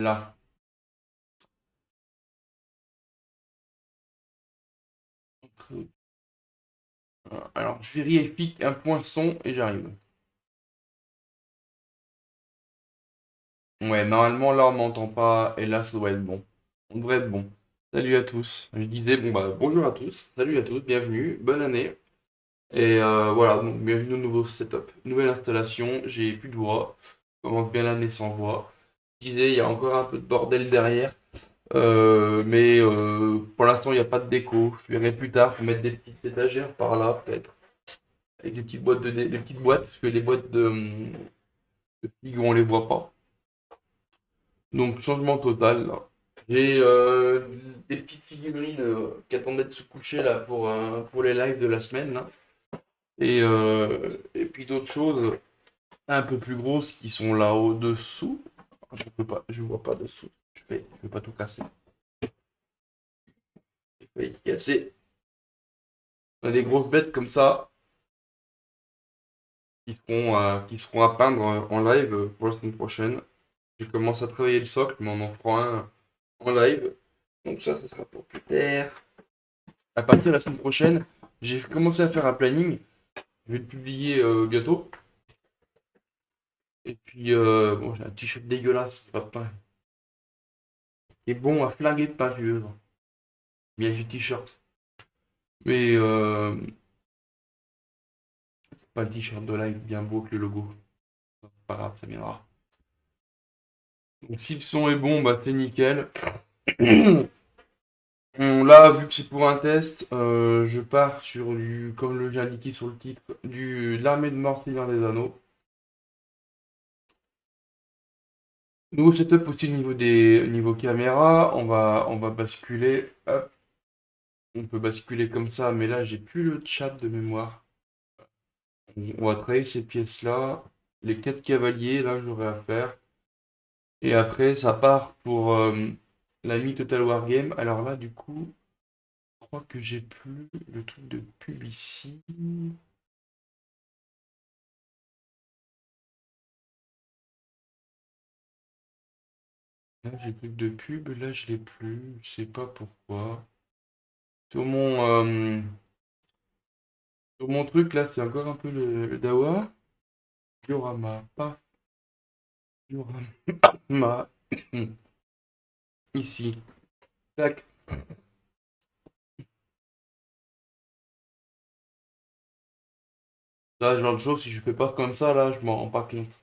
Là. Alors, je vérifie un point son et j'arrive. Ouais, normalement, là, on m'entend pas. Et là, ça doit être bon. On devrait être bon. Salut à tous. Je disais, bon, bah, bonjour à tous. Salut à tous. Bienvenue. Bonne année. Et voilà, donc, bienvenue au nouveau setup. Nouvelle installation. J'ai plus de voix. Je commence bien l'année sans voix. Je disais, il y a encore un peu de bordel derrière. Mais pour l'instant, il n'y a pas de déco. Je verrai plus tard. Faut mettre des petites étagères par là, peut-être. Avec des petites boîtes des petites boîtes, parce que les boîtes de figurines, on les voit pas. Donc, changement total, là. J'ai des petites figurines qui attendaient de se coucher là pour les lives de la semaine, là. Et puis d'autres choses un peu plus grosses qui sont là au-dessous. Je peux pas, je vois pas dessous. Je vais pas tout casser. Je vais y casser. On a des grosses bêtes comme ça qui seront à peindre en live pour la semaine prochaine. Je commence à travailler le socle, mais on en fera un en live. Donc ça sera pour plus tard. À partir de la semaine prochaine, j'ai commencé à faire un planning. Je vais le publier bientôt. Et puis, bon, j'ai un t-shirt dégueulasse, pas de pain. Qui est bon à flinguer de peinture. Bien du t-shirt. Mais c'est pas le t-shirt de live bien beau que le logo. C'est pas grave, ça viendra. Donc si le son est bon, bah c'est nickel. Là, vu que c'est pour un test, je pars sur du, comme j'ai indiqué sur le titre, l'armée de mort Seigneur des Anneaux. Nouveau setup aussi au niveau caméra, on va basculer. Hop, on peut basculer comme ça, mais là j'ai plus le chat de mémoire. On va travailler ces pièces-là. Les 4 cavaliers, là j'aurai à faire. Et après ça part pour la Mi-Total Wargame. Alors là du coup, je crois que j'ai plus le truc de pub ici. Là j'ai plus de pub, là je l'ai plus. Je sais pas pourquoi. Sur mon, euh, sur mon truc là, c'est encore un peu le Dawa. Diorama, pas Diorama. Ici. Tac. Là, ce genre de choses, si je fais pas comme ça, là, je m'en rends pas compte.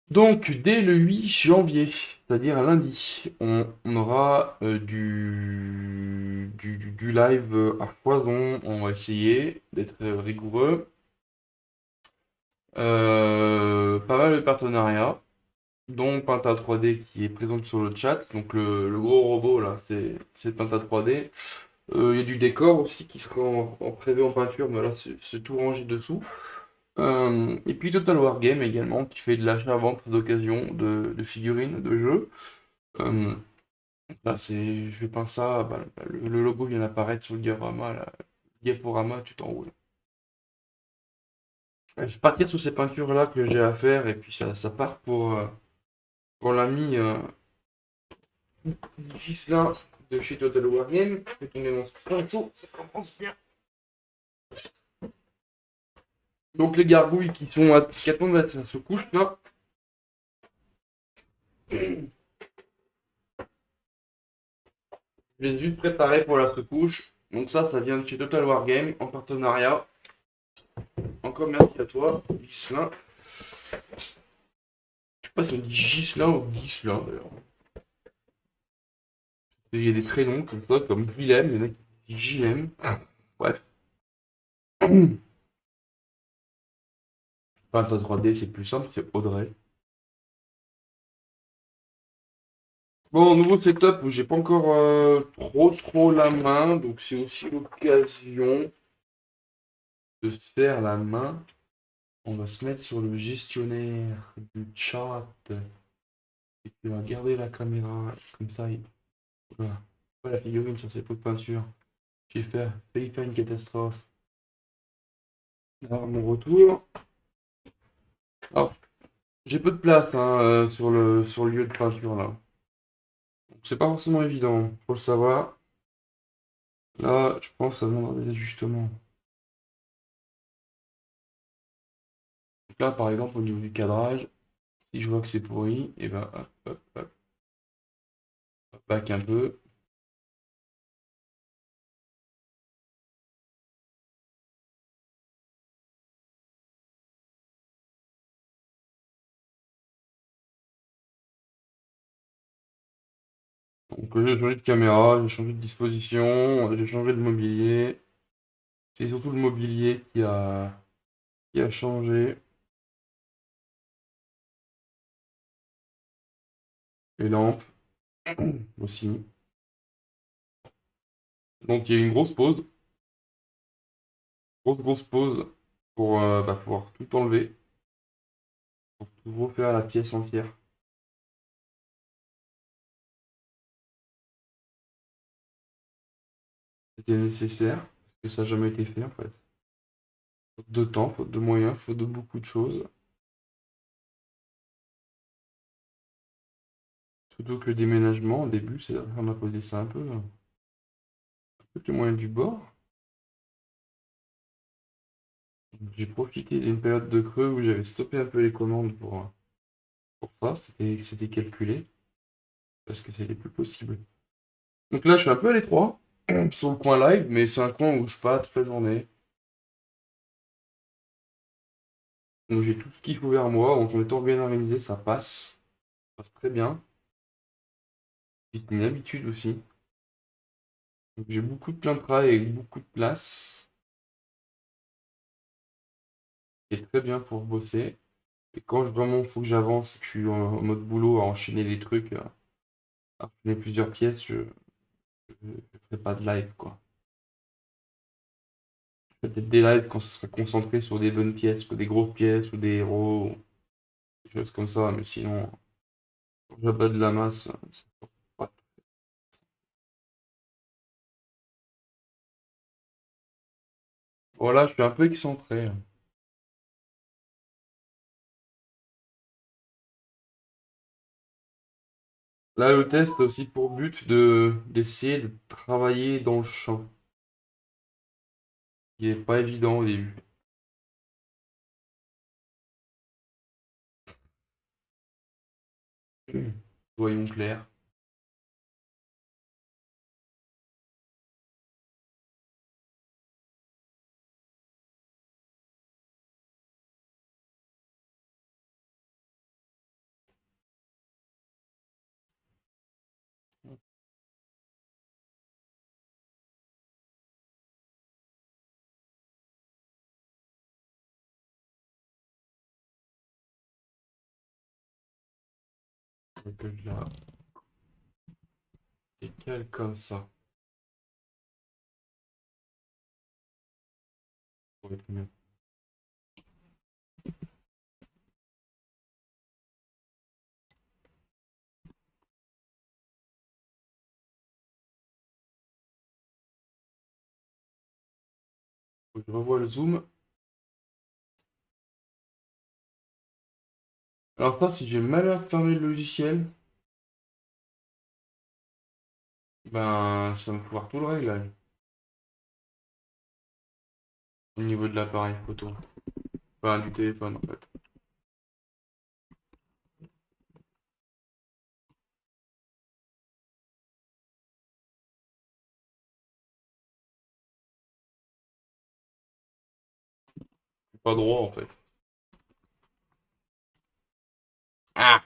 Donc, dès le 8 janvier, c'est-à-dire lundi, on aura du live à foison. On va essayer d'être rigoureux. Pas mal de partenariats, dont Penta 3D qui est présente sur le chat. Donc, le gros robot, là, c'est Penta 3D. Il y a du décor aussi qui sera en prévu en peinture, mais là, c'est tout rangé dessous. Et puis Total Wargame également, qui fait de l'achat-vente d'occasion de figurines, de jeux. Euh, Là, je peins ça, bah, le logo vient d'apparaître sur le diaporama, là. Diaporama, tout en haut, là. Je vais partir sur ces peintures-là que j'ai à faire, et puis ça part pour l'ami Gislain de chez Total Wargame. Je vais tomber mon pinceau, ça commence bien. Donc les gargouilles qui attendent à se couche là. Je les ai juste préparés pour la secouche. Donc ça vient de chez Total Wargame en partenariat. Encore merci à toi, Gislain. Je sais pas si on dit Gislain ou Gislain d'ailleurs. Il y a des prénoms comme ça, comme Willem, il y en a qui disent Gilem. Bref. Peintre 3D, c'est plus simple, c'est Audrey. Bon, nouveau setup où j'ai pas encore trop la main, donc c'est aussi l'occasion de se faire la main. On va se mettre sur le gestionnaire du chat. Et puis on va garder la caméra comme ça. Voilà. Voilà la figurine sur ces pots de peinture. Failli faire une catastrophe. Là, mon retour. Hop. J'ai peu de place hein, sur le lieu de peinture là. Donc, c'est pas forcément évident, faut le savoir. Là, je pense que ça demandera des ajustements. Donc là, par exemple, au niveau du cadrage, si je vois que c'est pourri, et ben hop, hop, hop, hop, back un peu. Donc j'ai changé de caméra, j'ai changé de disposition, j'ai changé de mobilier. C'est surtout le mobilier qui a changé. Les lampes aussi. Donc il y a eu une grosse pause, grosse pause pour pouvoir tout enlever, pour tout refaire la pièce entière. C'était nécessaire, parce que ça n'a jamais été fait en fait. Faute de temps, faute de moyens, faute de beaucoup de choses. Surtout que le déménagement, au début, ça m'a posé ça un peu les moyens du bord. J'ai profité d'une période de creux où j'avais stoppé un peu les commandes pour ça, c'était calculé, parce que c'était plus possible. Donc là, je suis un peu à l'étroit, sur le coin live, mais c'est un coin où je pas toute la journée. Donc j'ai tout ce qu'il faut vers moi, donc en étant bien organisé, ça passe très bien. C'est une habitude aussi. Donc j'ai beaucoup de plein de travail avec beaucoup de place, qui est très bien pour bosser. Et quand vraiment faut que j'avance, et que je suis en mode boulot à enchaîner les trucs, à enchaîner plusieurs pièces, je ferai pas de live quoi. Peut-être des lives quand ça sera concentré sur des bonnes pièces, que des grosses pièces ou des héros, ou des choses comme ça, mais sinon, quand j'abats de la masse, ça porte pas. Voilà, je suis un peu excentré. Là, le test a aussi pour but d'essayer de travailler dans le champ, qui est pas évident au début. Soyons clairs. Donc je la décale comme ça, pour être mieux. Faut que je revois le zoom. Alors ça, si j'ai mal à fermer le logiciel, ben ça va me foire tout le réglage au niveau de l'appareil photo. Enfin, du téléphone en fait. C'est pas droit en fait. Ah!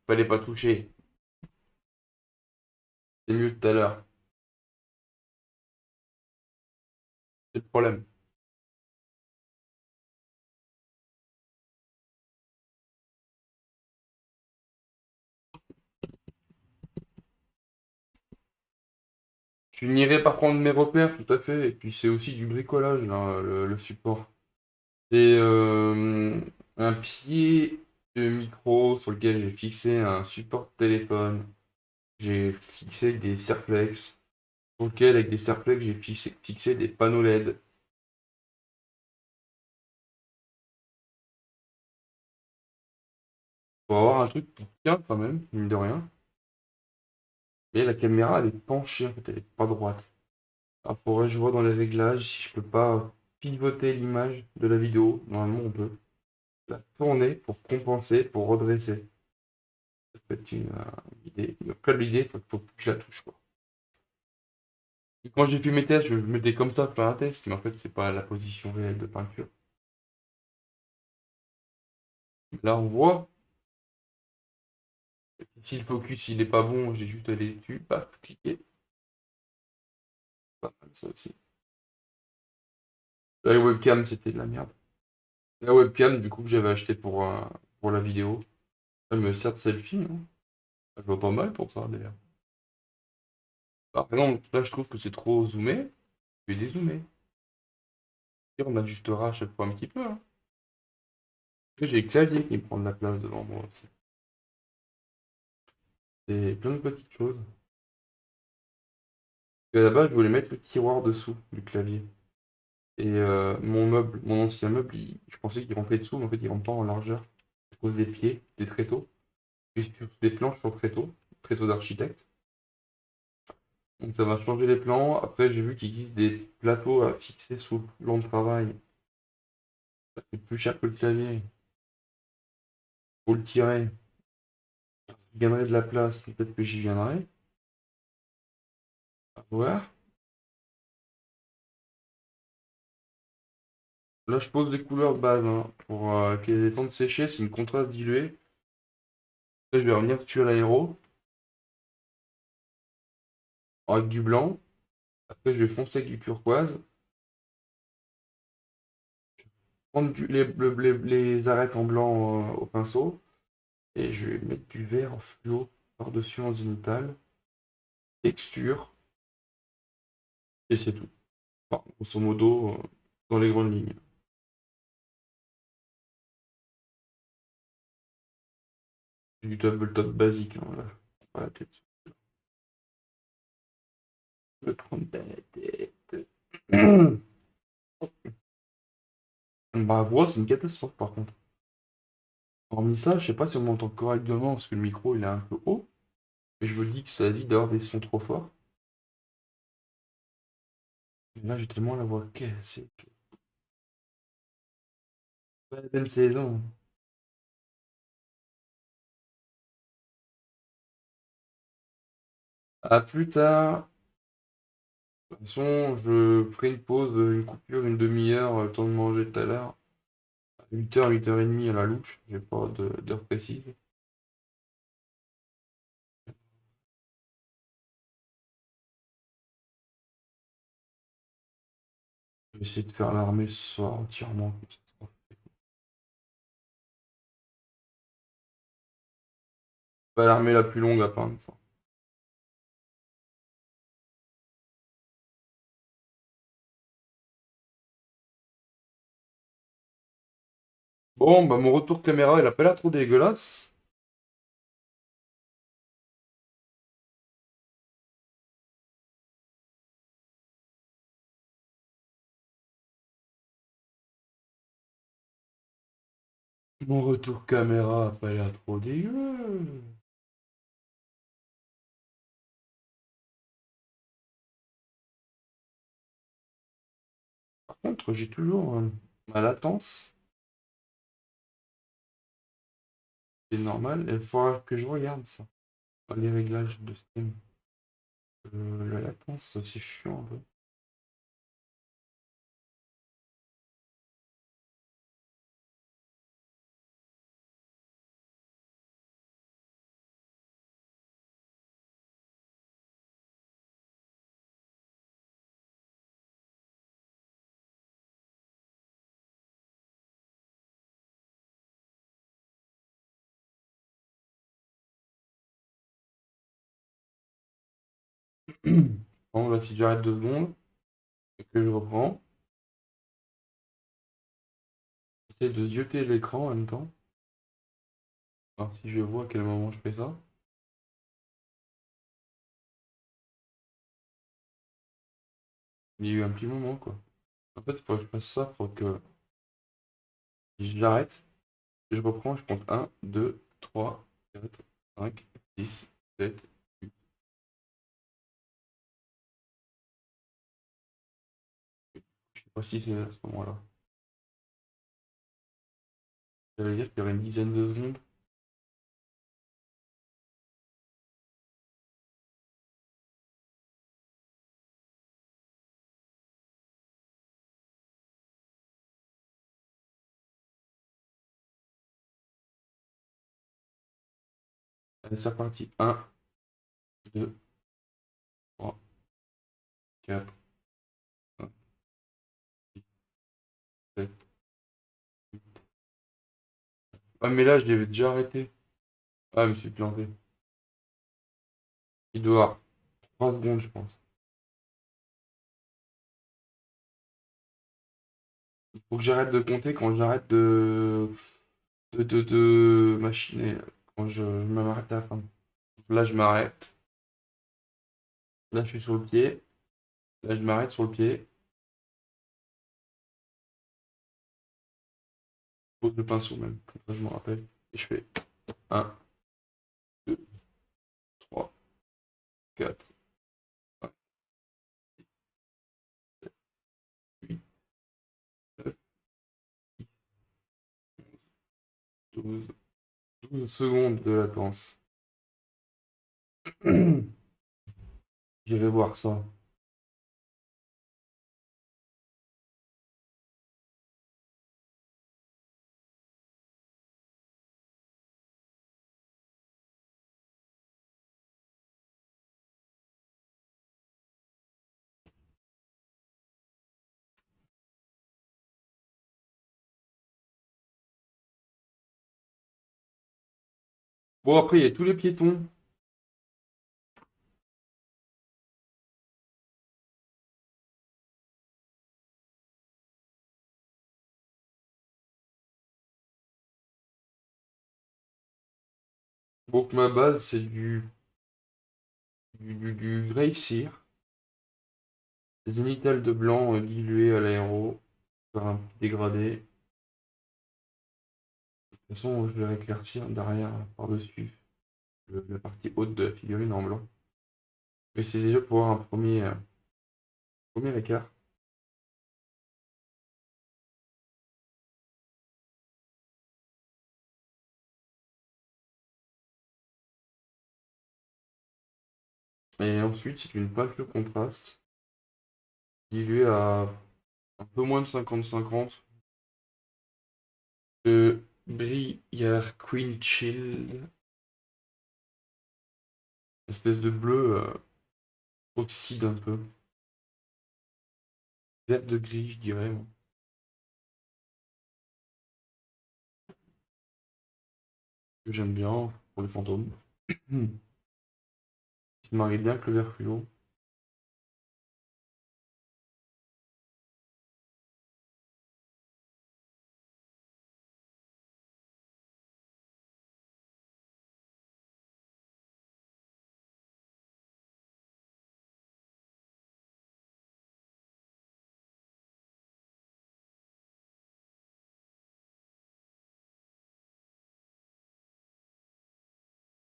Fallait pas toucher. C'est mieux tout à l'heure. C'est le problème. Je finirai par prendre mes repères, tout à fait. Et puis c'est aussi du bricolage, là, le support. C'est un pied de micro sur lequel j'ai fixé un support de téléphone. J'ai fixé des serflex. Sur lequel, avec des serflex, j'ai fixé des panneaux LED. Faut avoir un truc qui tient quand même, mine de rien. Et la caméra, elle est penchée, en fait, elle est pas droite. Alors, faudrait que je vois dans les réglages si je peux pas pivoter l'image de la vidéo. Normalement, on peut la tourner pour compenser, pour redresser. Ça peut être une idée. Donc là, l'idée, faut que je la touche, quoi. Et quand j'ai fait mes tests, je me mettais comme ça pour faire un test, mais en fait, c'est pas la position réelle de peinture. Là, on voit. Si le focus, il est pas bon, j'ai juste à aller dessus, paf, cliquer. Pas mal, ça aussi. La webcam, c'était de la merde. La webcam, du coup, que j'avais acheté pour la vidéo. Elle me sert de selfie, hein. Je vois pas mal pour ça, d'ailleurs. Par exemple, là, je trouve que c'est trop zoomé. Je vais dézoomer. Et on ajustera à chaque fois un petit peu, hein. Après, j'ai Xavier qui me prend de la place devant moi aussi. C'est plein de petites choses. Et à la base, je voulais mettre le tiroir dessous du clavier. Et mon meuble, mon ancien meuble, je pensais qu'il rentrait dessous, mais en fait, il rentre pas en largeur. À cause des pieds, des tréteaux. Puis sur des planches sur tréteaux d'architecte. Donc ça va changer les plans. Après, j'ai vu qu'il existe des plateaux à fixer sous le plan de travail. Ça coûte plus cher que le clavier. Faut le tirer. Je gagnerai de la place, peut-être que j'y viendrai. À voir. Là, je pose des couleurs de base, hein, pour que les temps de sécher, c'est une contraste diluée. Là, je vais revenir sur l'aéro avec du blanc. Après, je vais foncer avec du turquoise. Prendre les arêtes en blanc au pinceau. Et je vais mettre du vert en fluo par-dessus en zénital. Texture. Et c'est tout. Enfin, grosso modo, dans les grandes lignes. Du tabletop basique, hein, là. Pas la tête. Je vais prendre pas la tête. Ma voix, c'est une catastrophe par contre. Hormis ça, je sais pas si on m'entend correctement parce que le micro il est un peu haut. Et je me dis que ça évite d'avoir des sons trop forts. Et là, j'ai tellement la voix cassée. Pas la même saison. À plus tard. De toute façon, je ferai une pause, une coupure, une demi-heure, le temps de manger tout à l'heure. 8h, 8h30 à la louche. J'ai pas d'heure précise. Je vais essayer de faire l'armée ce soir entièrement. Comme ça sera fait. Pas l'armée la plus longue à peindre, ça. Bon, bah mon retour caméra, il a pas l'air trop dégueulasse. Mon retour caméra a pas l'air trop dégueu. Par contre, j'ai toujours ma latence. C'est normal. Il faudra que je regarde ça. Dans les réglages de Steam. La latence, c'est chiant un peu. Bon, là, si j'arrête 2 secondes et que je reprends, j'essaie de zioter l'écran en même temps. Alors, si je vois à quel moment je fais ça. Il y a eu un petit moment, quoi. En fait, il faut que je fasse ça, faut que j'arrête. Je reprends, je compte un, 2. 3, 4, 5, 6, 7, 8. Je sais pas si c'est à ce moment-là. Ça veut dire qu'il y aurait une dizaine de secondes. Allez, c'est reparti. 1, 2, 3, 4, 5, 6, 7. Ah, mais là, je l'avais déjà arrêté. Ah, je me suis planté. Il doit avoir 3 secondes, je pense. Il faut que j'arrête de compter quand j'arrête de machiner. Quand je m'arrête à la fin. Là, je m'arrête. Là, je suis sur le pied. Là, je m'arrête sur le pied. Je pose le pinceau même. Comme ça, je me rappelle. Et je fais 1, 2, 3, 4, 5, 8, 9, 12, 12 secondes de latence. J'irai voir ça. Bon, après, il y a tous les piétons. Donc, ma base, c'est du Grey Seer. Des zénithales de blanc dilué à l'aéro. Faire un petit dégradé. De toute façon, je vais éclaircir derrière, par-dessus, la partie haute de la figurine en blanc. Mais c'est déjà pour avoir un premier écart. Et ensuite, c'est une peinture contraste, diluée à un peu moins de 50-50, de Briar Queen Chill, espèce de bleu oxyde un peu, vert de gris, je dirais, moi, que j'aime bien pour les fantômes. Qui se marie bien avec le vert fluo.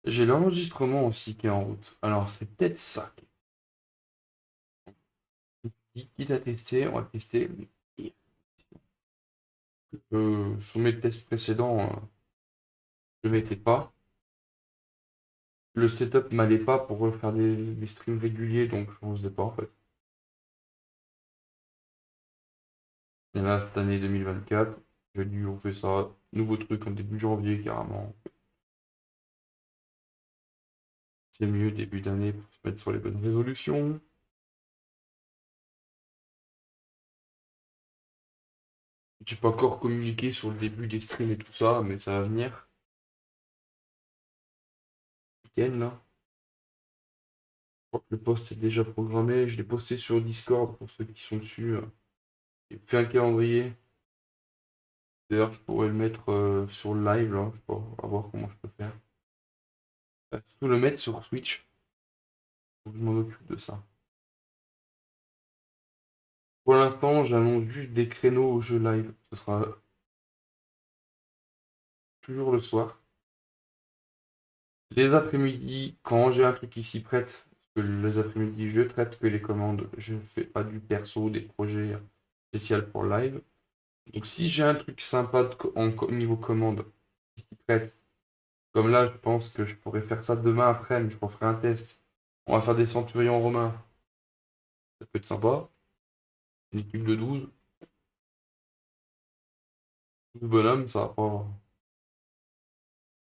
J'ai l'enregistrement aussi qui est en route. Alors, c'est peut-être ça. Quitte à tester, on va tester. Sur mes tests précédents, je ne mettais pas. Le setup m'allait pas pour faire des streams réguliers, donc je ne faisais pas en fait. Et là, cette année 2024, j'ai dit on fait ça, nouveau truc en début janvier carrément. C'est mieux début d'année pour se mettre sur les bonnes résolutions. J'ai pas encore communiqué sur le début des streams et tout ça, mais ça va venir. Week-end là. Je crois que le post est déjà programmé. Je l'ai posté sur Discord pour ceux qui sont dessus. J'ai fait un calendrier. D'ailleurs, je pourrais le mettre sur le live là. Je sais pas, à voir comment je peux faire. Surtout le mettre sur Switch. Faut que je m'en occupe de ça. Pour l'instant, j'annonce juste des créneaux au jeu live. Ce sera toujours le soir. Les après-midi, quand j'ai un truc qui s'y prête, parce que les après-midi, je traite que les commandes, je fais pas du perso, des projets spéciaux pour live. Donc si j'ai un truc sympa niveau commande qui s'y prête, comme là, je pense que je pourrais faire ça demain après, mais je referai un test. On va faire des centurions romains, ça peut être sympa. Une équipe de 12 bonhommes, ça va pas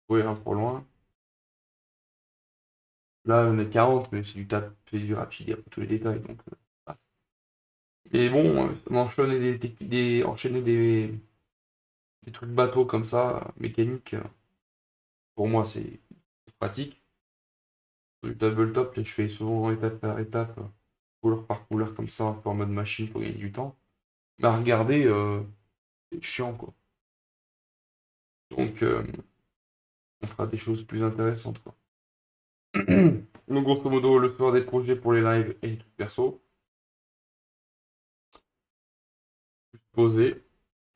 courir trop loin. Là, on est 40, mais c'est du tap, c'est du rapide, il y a pas tous les détails. Donc, passe. Mais bon, enchaîner des trucs bateaux comme ça, mécaniques, pour moi, c'est pratique. Sur du tabletop, là, je fais souvent étape par étape, couleur par couleur, comme ça, un peu en mode machine pour gagner du temps. Mais à regarder, c'est chiant, quoi. Donc, on fera des choses plus intéressantes, quoi. Donc, grosso modo, le soir des projets pour les lives et les trucs perso, poser.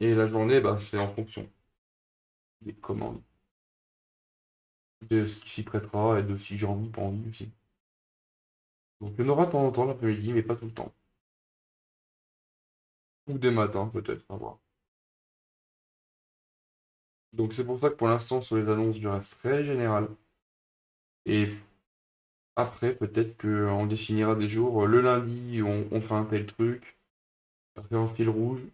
Et la journée, bah, c'est en fonction des commandes, de ce qui s'y prêtera et de si j'ai envie, pas envie aussi. Donc, il y en aura de temps en temps l'après-midi, mais pas tout le temps. Ou des matins, peut-être, à voir. Donc, c'est pour ça que pour l'instant, sur les annonces, je reste très général. Et après, peut-être qu'on définira des jours. Le lundi, on fait un tel truc. Après, en fil rouge. De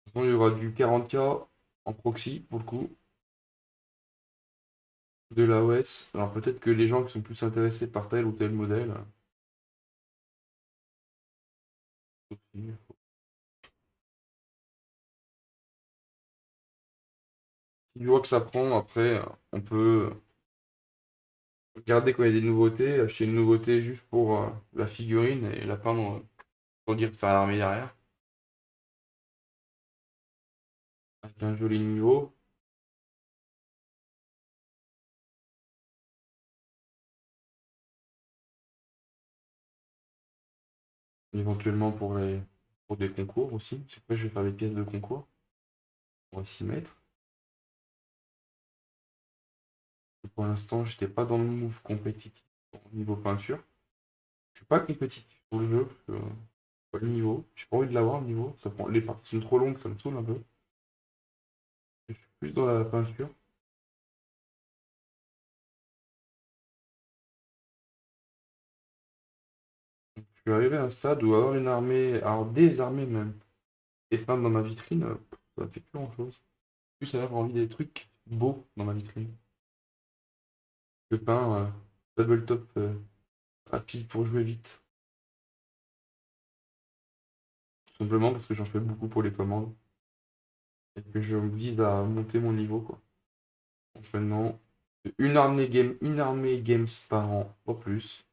toute façon, il y aura du 40K en proxy, pour le coup, de l'AOS. Alors, peut-être que les gens qui sont plus intéressés par tel ou tel modèle. Aussi. Si je vois que ça prend, après, on peut regarder quand il y a des nouveautés, acheter une nouveauté juste pour la figurine et la peindre, pour dire faire l'armée derrière, avec un joli niveau. Éventuellement pour des concours aussi. Parce que après, je vais faire des pièces de concours. On va s'y mettre. Et pour l'instant, je n'étais pas dans le move compétitif au niveau peinture. Je suis pas compétitif pour le jeu, parce que pas le niveau. J'ai pas envie de l'avoir le niveau. Les parties sont trop longues, ça me saoule un peu. Je suis plus dans la peinture. Je suis arrivé à un stade où avoir une armée, alors des armées même, et peindre dans ma vitrine, ça ne fait plus grand-chose. Plus avoir envie des trucs beaux dans ma vitrine. Je peins tabletop rapide pour jouer vite. Tout simplement parce que j'en fais beaucoup pour les commandes. Et que je vise à monter mon niveau, quoi. Donc maintenant, une armée games par an, pas plus.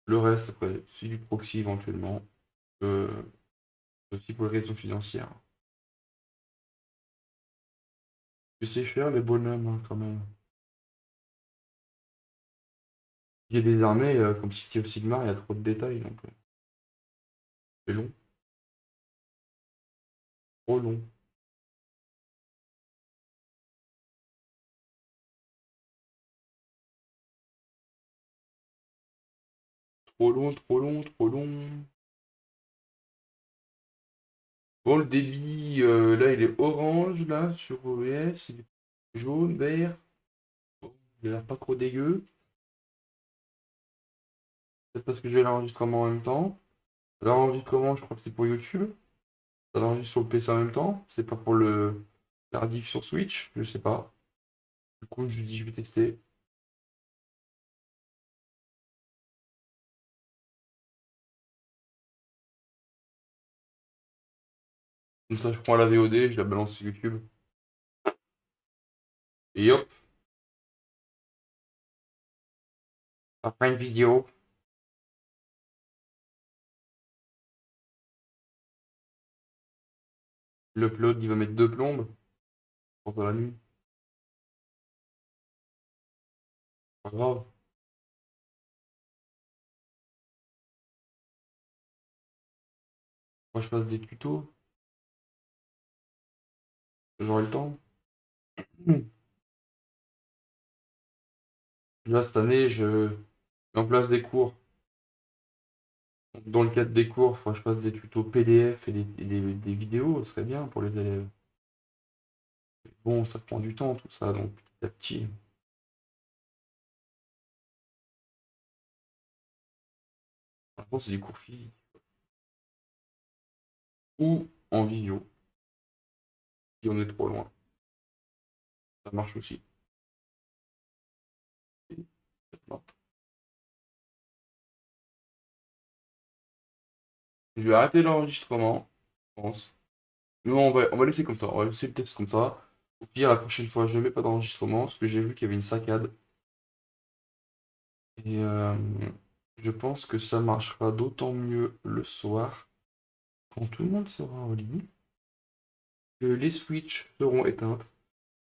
Le reste, après, c'est du proxy éventuellement. Euh, aussi pour les raisons financières. Que c'est cher les bonhommes, hein, quand même. Il y a des armées, comme City of Sigmar, il y a trop de détails, donc c'est long. Trop long. Trop long, trop long, trop long. Bon, le débit, là, il est orange, là, sur OBS. Il est jaune, vert. Bon, il a l'air pas trop dégueu. Peut-être parce que j'ai l'enregistrement en même temps. L'enregistrement, je crois que c'est pour YouTube. Ça l'enregistre sur le PC en même temps. C'est pas pour la rediff sur Switch. Je sais pas. Du coup, je lui dis, je vais tester. Comme ça, je prends la VOD, je la balance sur YouTube. Et hop, après une vidéo. L'upload, il va mettre deux plombes pour la nuit. Pas grave. Moi, je fasse des tutos. J'aurai le temps. Là, cette année, je mets en place des cours. Dans le cadre des cours, il faudra que je fasse des tutos PDF et des vidéos, ce serait bien pour les élèves. Bon, ça prend du temps, tout ça, donc petit à petit. Maintenant, c'est des cours physiques. Ou en visio, si on est trop loin. Ça marche aussi. Je vais arrêter l'enregistrement, je pense. Non, on va laisser comme ça. On va laisser le texte comme ça. Au pire, la prochaine fois, je ne mets pas d'enregistrement parce que j'ai vu qu'il y avait une saccade. Et je pense que ça marchera d'autant mieux le soir quand tout le monde sera en ligne, que les switches seront éteintes,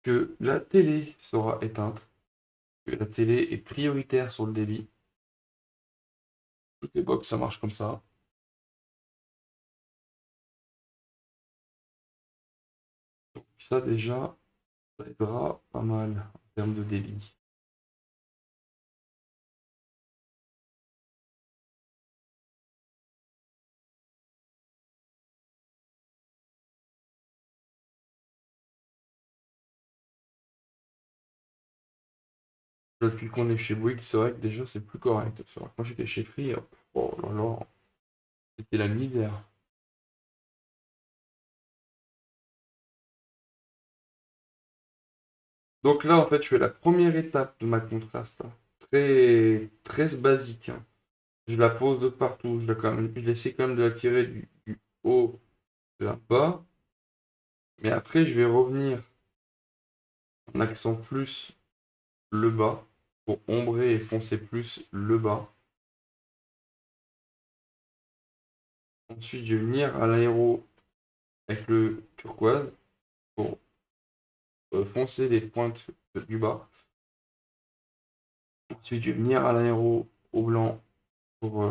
que la télé sera éteinte, que la télé est prioritaire sur le débit. Toutes les box, ça marche comme ça. Donc ça déjà, ça aidera pas mal en termes de débit. Depuis qu'on est chez Bouygues, c'est vrai que déjà c'est plus correct. C'est vrai que quand j'étais chez Free, oh là là, c'était la misère. Donc là, en fait, je fais la première étape de ma contraste, hein. Très, très basique, hein. Je la pose de partout. Je essaie quand même de la tirer du haut vers bas. Mais après, je vais revenir en accent plus le bas pour ombrer et foncer plus le bas. Ensuite, je vais venir à l'aéro avec le turquoise pour foncer les pointes du bas. Ensuite, je vais venir à l'aéro au blanc pour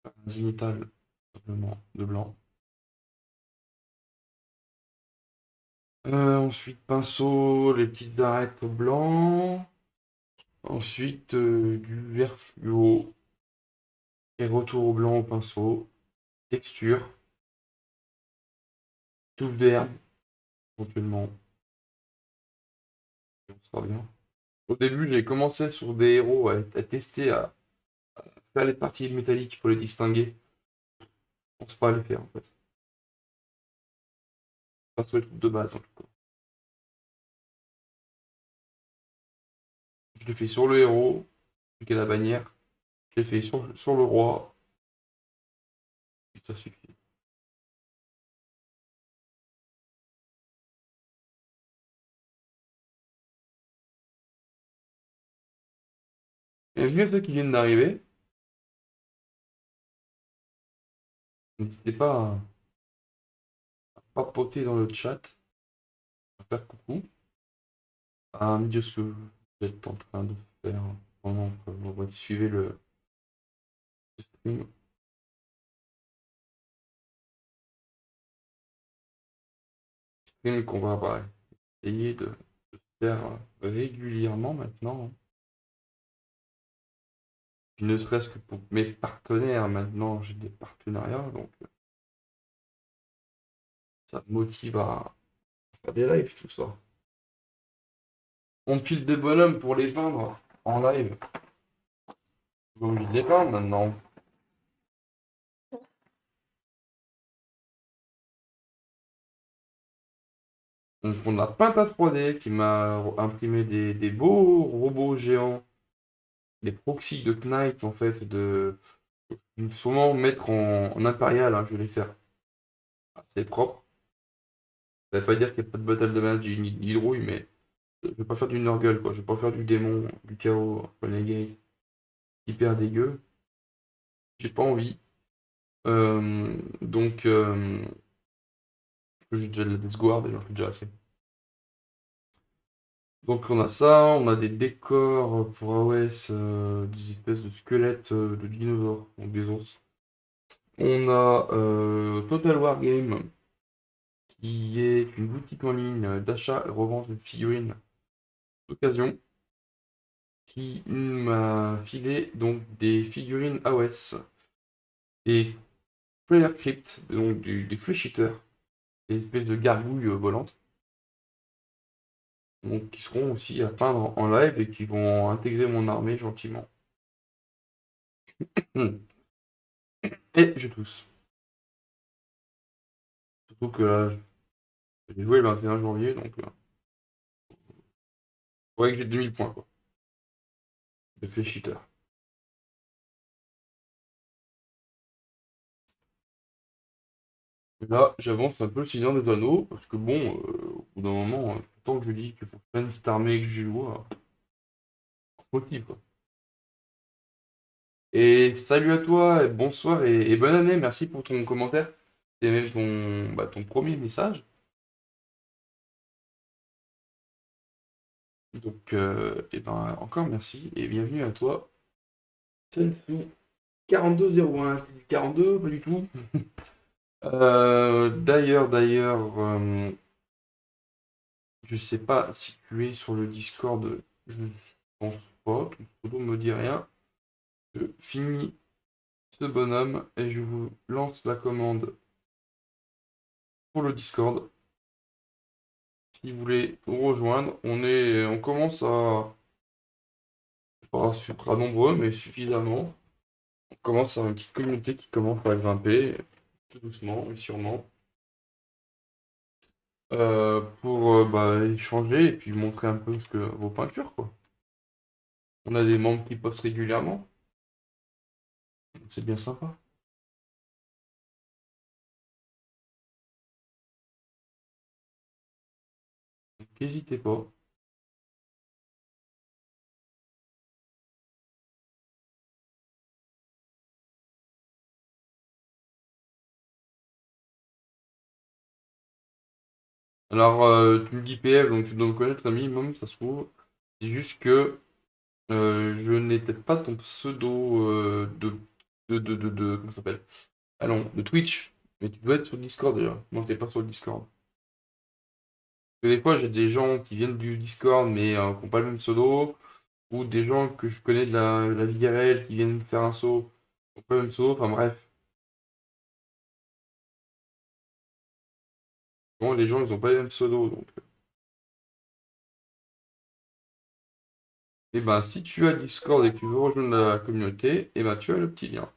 faire un zénithal simplement de blanc. Ensuite, pinceau, les petites arêtes au blanc. Ensuite, du vert fluo et retour au blanc au pinceau. Texture, touffe d'herbe, éventuellement, on sera bien. Au début, j'ai commencé sur des héros à tester, à faire les parties métalliques pour les distinguer. Je pense pas les faire en fait. Pas sur les trucs de base en tout cas. Je l'ai fait sur le héros, qui est la bannière. Je l'ai fait sur le roi. Et ça suffit. Bienvenue à ceux qui viennent d'arriver. N'hésitez pas à papoter dans le chat, à faire coucou, à me dire ce que vous êtes en train de faire pendant que vous suivez le stream. Stream qu'on va essayer de faire régulièrement maintenant, hein. Puis ne serait-ce que pour mes partenaires, maintenant j'ai des partenariats, donc ça me motive à faire des lives, tout ça. On pile des bonhommes pour les peindre en live. On est obligé de les peindre maintenant. Donc on a Penta 3D qui m'a imprimé des beaux robots géants, des proxys de Knight en fait, sûrement mettre en impérial, hein, je vais les faire. C'est propre. Ça veut pas dire qu'il n'y a pas de battle damage ni de rouille, mais je vais pas faire du Nurgle quoi, je vais pas faire du démon, du chaos, renegade, hyper dégueu. J'ai pas envie. Donc j'ai déjà le Death Guard et j'en fais déjà assez. Donc on a ça, on a des décors pour AOS, des espèces de squelettes de dinosaures, donc des ours. On a Total War Game qui est une boutique en ligne d'achat et revente de figurines d'occasion, qui m'a filé donc des figurines AOS, des Player Crypt, donc des fléchiteurs, des espèces de gargouilles volantes, donc qui seront aussi à peindre en live et qui vont intégrer mon armée gentiment. Et je tousse. Surtout que là, j'ai joué le 21 janvier, donc faudrait que j'ai 2000 points quoi, de fléchiteur. Et là, j'avance un peu le Seigneur des Anneaux, parce que bon, au bout d'un moment, tant que je dis qu'il faut que je prenne cette armée et que j'y joue, faut-il quoi. Et salut à toi, et bonsoir et bonne année, merci pour ton commentaire. C'est même ton premier message. Donc, et ben, encore merci et bienvenue à toi. Sunfu 4201, t'es du 42, pas du tout. Je sais pas si tu es sur le Discord, je pense pas, ton pseudo me dit rien. Je finis ce bonhomme et je vous lance la commande pour le Discord. Si vous voulez nous rejoindre, on commence à pas super nombreux, mais suffisamment. On commence à avoir une petite communauté qui commence à grimper, tout doucement mais sûrement, pour bah, échanger et puis montrer un peu vos peintures, quoi. On a des membres qui postent régulièrement, donc c'est bien sympa. Donc n'hésitez pas. Alors, tu me dis PF, donc tu dois me connaître un minimum, ça se trouve. C'est juste que je n'étais pas ton pseudo comment ça s'appelle? Allons, de Twitch. Mais tu dois être sur le Discord déjà. Non, t'es pas sur le Discord. Parce que des fois, j'ai des gens qui viennent du Discord, mais qui n'ont pas le même pseudo. Ou des gens que je connais de la vie réelle qui viennent faire un saut, qui n'ont pas le même pseudo. Enfin bref. Bon, les gens, ils n'ont pas les mêmes pseudos. Donc. Et ben, si tu as Discord et que tu veux rejoindre la communauté, et ben, tu as le petit lien.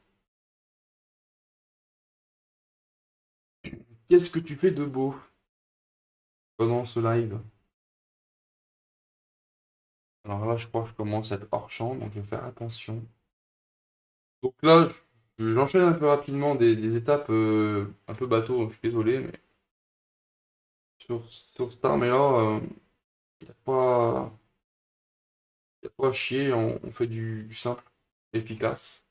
Qu'est-ce que tu fais de beau pendant ce live? Alors là, je crois que je commence à être hors champ, donc je vais faire attention. Donc là, j'enchaîne un peu rapidement des étapes un peu bateau, je suis désolé, mais sur cette armée-là, il n'y a pas à chier, on fait du simple, efficace.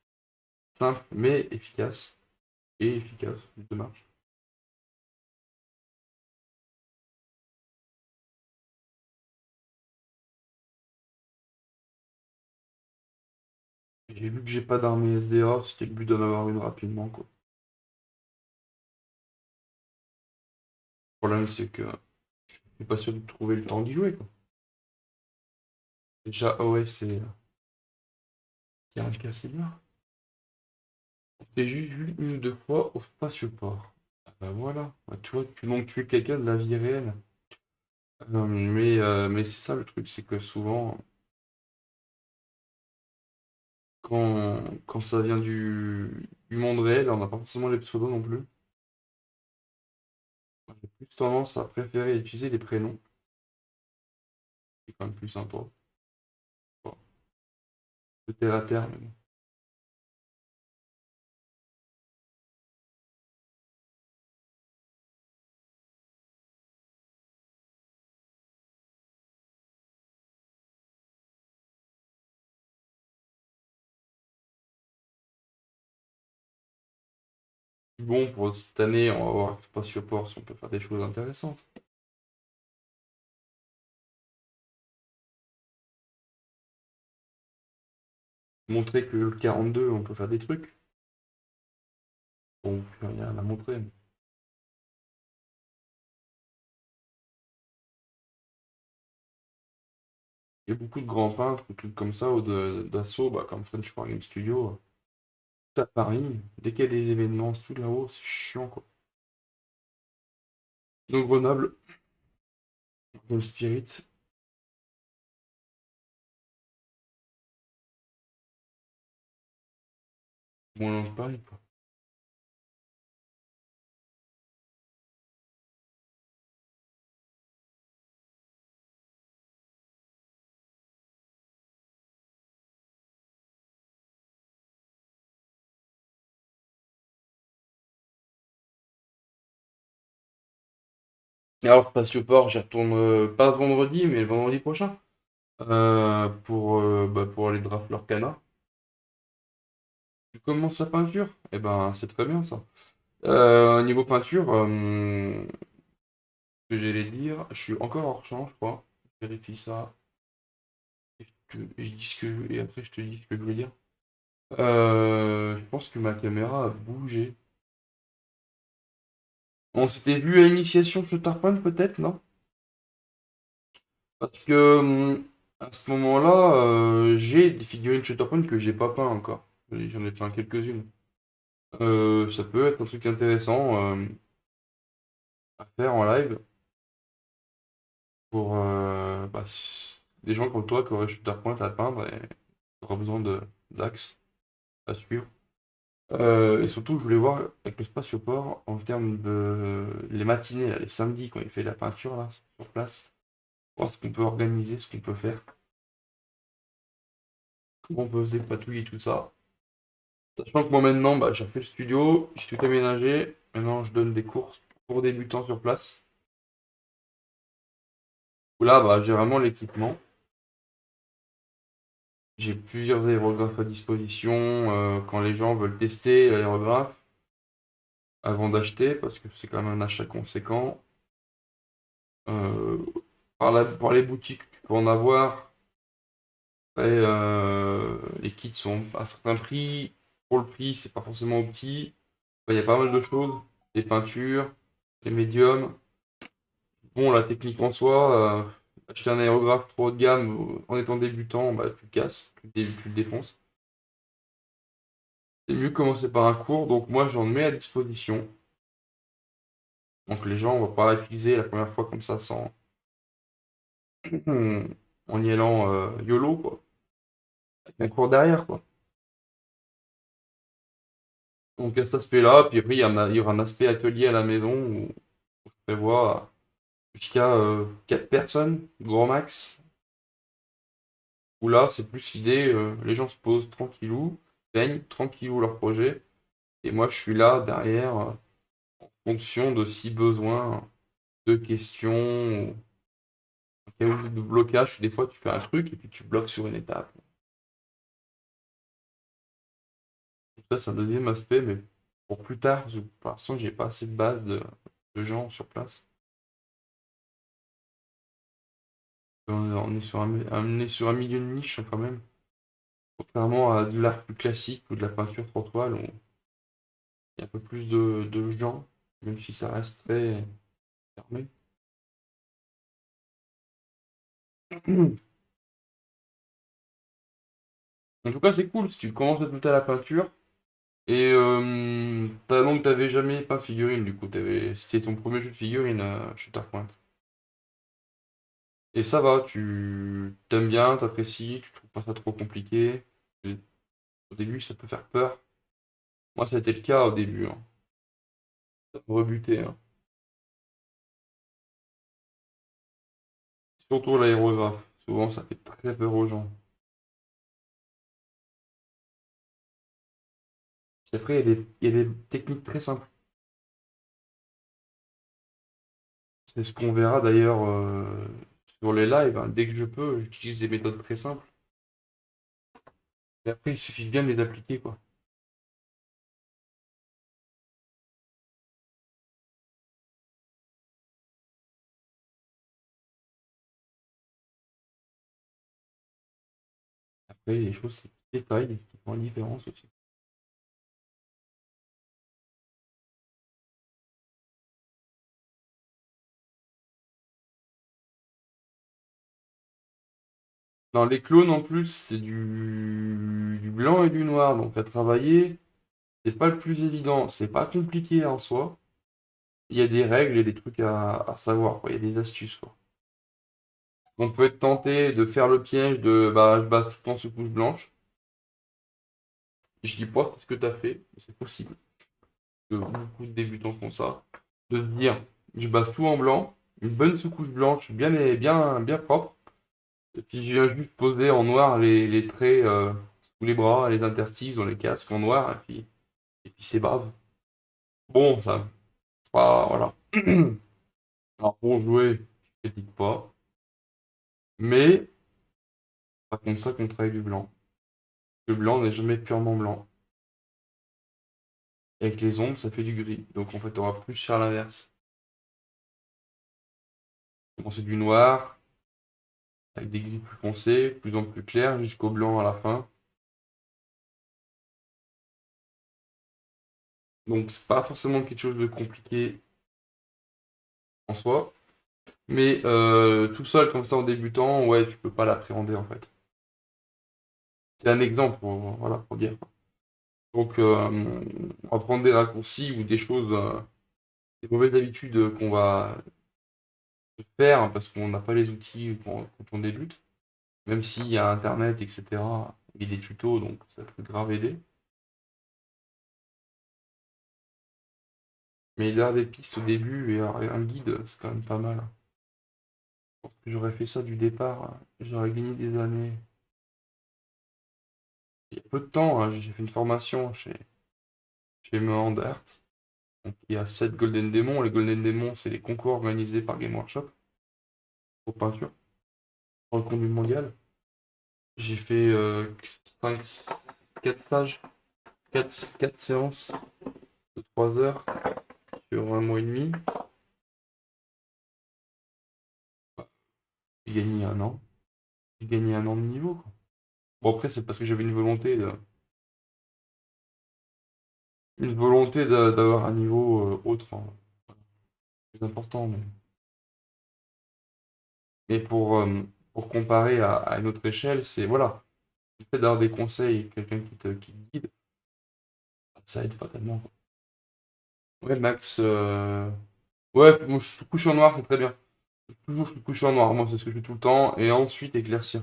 Simple, mais efficace. Et efficace, les deux marches. J'ai vu que j'ai pas d'armée SDA, c'était le but d'en avoir une rapidement, quoi. Le problème, c'est que je suis pas sûr de trouver le temps d'y jouer, quoi. Déjà, OS, c'est 40K, c'est bien. C'est juste vu une ou deux fois au spatioport. Ah bah voilà. Bah, tu vois, donc tu es quelqu'un de la vie réelle. Mais c'est ça le truc, c'est que souvent, quand ça vient du monde réel, on n'a pas forcément les pseudos non plus. J'ai plus tendance à préférer utiliser les prénoms. C'est quand même plus sympa. Bon, de terre à terre, mais bon. Bon, pour cette année, on va voir avec Spatioport si on peut faire des choses intéressantes. Montrer que le 42, on peut faire des trucs. Bon, plus rien à montrer. Il y a beaucoup de grands peintres, ou trucs comme ça, ou d'assaut, bah, comme French War Game Studio, tout à Paris. Dès qu'il y a des événements, c'est tout là-haut, c'est chiant, quoi. Donc Grenoble, Game Spirit, moins loin de Paris, quoi. Et alors, Spatioport, j'y retourne pas ce vendredi, mais le vendredi prochain. Pour aller draft l'Orcana. Tu commences sa peinture? Eh ben, c'est très bien ça. Niveau peinture, ce que j'allais dire, je suis encore hors champ, je crois. Je vérifie ça. Et après, je te dis ce que je voulais dire. Je pense que ma caméra a bougé. On s'était vu à l'initiation Shutterpoint, peut-être, non? Parce que à ce moment-là, j'ai des figurines Shutterpoint que j'ai pas peint encore. J'en ai peint quelques-unes. Ça peut être un truc intéressant à faire en live pour des gens comme toi qui auraient Shutterpoint à peindre et qui auraient besoin d'axes à suivre. Et surtout, je voulais voir avec le spatioport en termes de les matinées, là, les samedis, quand il fait la peinture là, sur place, voir ce qu'on peut organiser, ce qu'on peut faire, comment on peut se dépatouiller tout ça. Sachant que moi maintenant, bah, j'ai fait le studio, j'ai tout aménagé. Maintenant, je donne des cours pour débutants sur place. Où là, bah, j'ai vraiment l'équipement. J'ai plusieurs aérographes à disposition quand les gens veulent tester l'aérographe avant d'acheter, parce que c'est quand même un achat conséquent. Euh, par les boutiques, tu peux en avoir. Après, les kits sont à certains prix. Pour le prix, c'est pas forcément au petit. Enfin, il y a pas mal de choses. Les peintures, les médiums. Bon, la technique en soi, acheter un aérographe trop haut de gamme en étant débutant, bah, tu le casses, tu le défonces. C'est mieux de commencer par un cours, donc moi j'en mets à disposition. Donc les gens ne vont pas utiliser la première fois comme ça sans en y allant YOLO, quoi. Avec un cours derrière, quoi. Donc à cet aspect-là, puis après il y aura un aspect atelier à la maison où je prévois jusqu'à 4 personnes, grand max. Où là c'est plus l'idée, les gens se posent tranquillou, peignent tranquillou leur projet. Et moi je suis là derrière en fonction de si besoin de questions, ou en cas où de blocage, des fois tu fais un truc et puis tu bloques sur une étape. Ça, c'est un deuxième aspect, mais pour plus tard, parce que pour l'instant, j'ai pas assez de base de gens sur place. On est sur on est sur un milieu de niche hein, quand même. Contrairement à de l'art plus classique ou de la peinture sur toile, où il y a un peu plus de gens, même si ça reste très fermé. En tout cas, c'est cool si tu commences à te mettre à la peinture. Et donc t'avais jamais peint de figurine, du coup, c'était ton premier jeu de figurine chez Tarpoint. Et ça va, tu t'aimes bien, t'apprécies, tu trouves pas ça trop compliqué. Au début, ça peut faire peur. Moi, ça a été le cas au début, hein. Ça peut rebuter, hein. Surtout l'aérographe. Souvent, ça fait très peur aux gens. Puis après, il y a des techniques très simples. C'est ce qu'on verra d'ailleurs sur les lives, hein. Dès que je peux, j'utilise des méthodes très simples. Et après, il suffit bien de les appliquer, quoi. Après, les choses, c'est des détails qui font la différence aussi. Dans les clones, en plus, c'est du blanc et du noir. Donc à travailler, c'est pas le plus évident. C'est pas compliqué en soi. Il y a des règles et des trucs à savoir, quoi. Il y a des astuces, quoi. On peut être tenté de faire le piège de bah je base tout le temps sur couche blanche. Je dis pas c'est ce que tu as fait, mais c'est possible. Que beaucoup de débutants font ça. De se dire, je base tout en blanc, une bonne sous-couche blanche bien propre, et puis je viens juste poser en noir les traits sous les bras, les interstices dans les casques en noir, et puis c'est brave. Bon, ça, c'est pas, voilà. Alors pour jouer, je critique pas, mais pas comme ça qu'on travaille du blanc. Le blanc n'est jamais purement blanc. Et avec les ombres, ça fait du gris. Donc en fait, on va plus faire l'inverse. Bon, c'est du noir, avec des gris plus foncés, plus en plus clairs, jusqu'au blanc à la fin. Donc c'est pas forcément quelque chose de compliqué en soi. Mais tout seul, comme ça, en débutant, ouais, tu peux pas l'appréhender en fait. C'est un exemple voilà, pour dire. Donc on va prendre des raccourcis ou des choses, des mauvaises habitudes qu'on va faire hein, parce qu'on n'a pas les outils quand on débute. Même s'il y a Internet, etc. Il y a des tutos, donc ça peut grave aider. Mais d'avoir des pistes au début et un guide, c'est quand même pas mal. Je pense que j'aurais fait ça du départ, j'aurais gagné des années. Il y a peu de temps, hein, j'ai fait une formation chez Meandert. Donc il y a 7 Golden Demons. Les Golden Demons, c'est les concours organisés par Game Workshop pour peinture, pour le contenu mondial. J'ai fait 4 stages, 4 séances de 3 heures sur un mois et demi. J'ai gagné un an. J'ai gagné un an de niveau, quoi. Bon, après, c'est parce que j'avais une volonté d'avoir un niveau autre, hein, plus important. Mais pour comparer à une autre échelle, c'est voilà, le fait d'avoir des conseils, quelqu'un qui te guide, ça aide fatalement. Ouais, Max, ouais, moi, je couche en noir, c'est très bien. Toujours, je couche en noir, moi, c'est ce que je fais tout le temps, et ensuite éclaircir.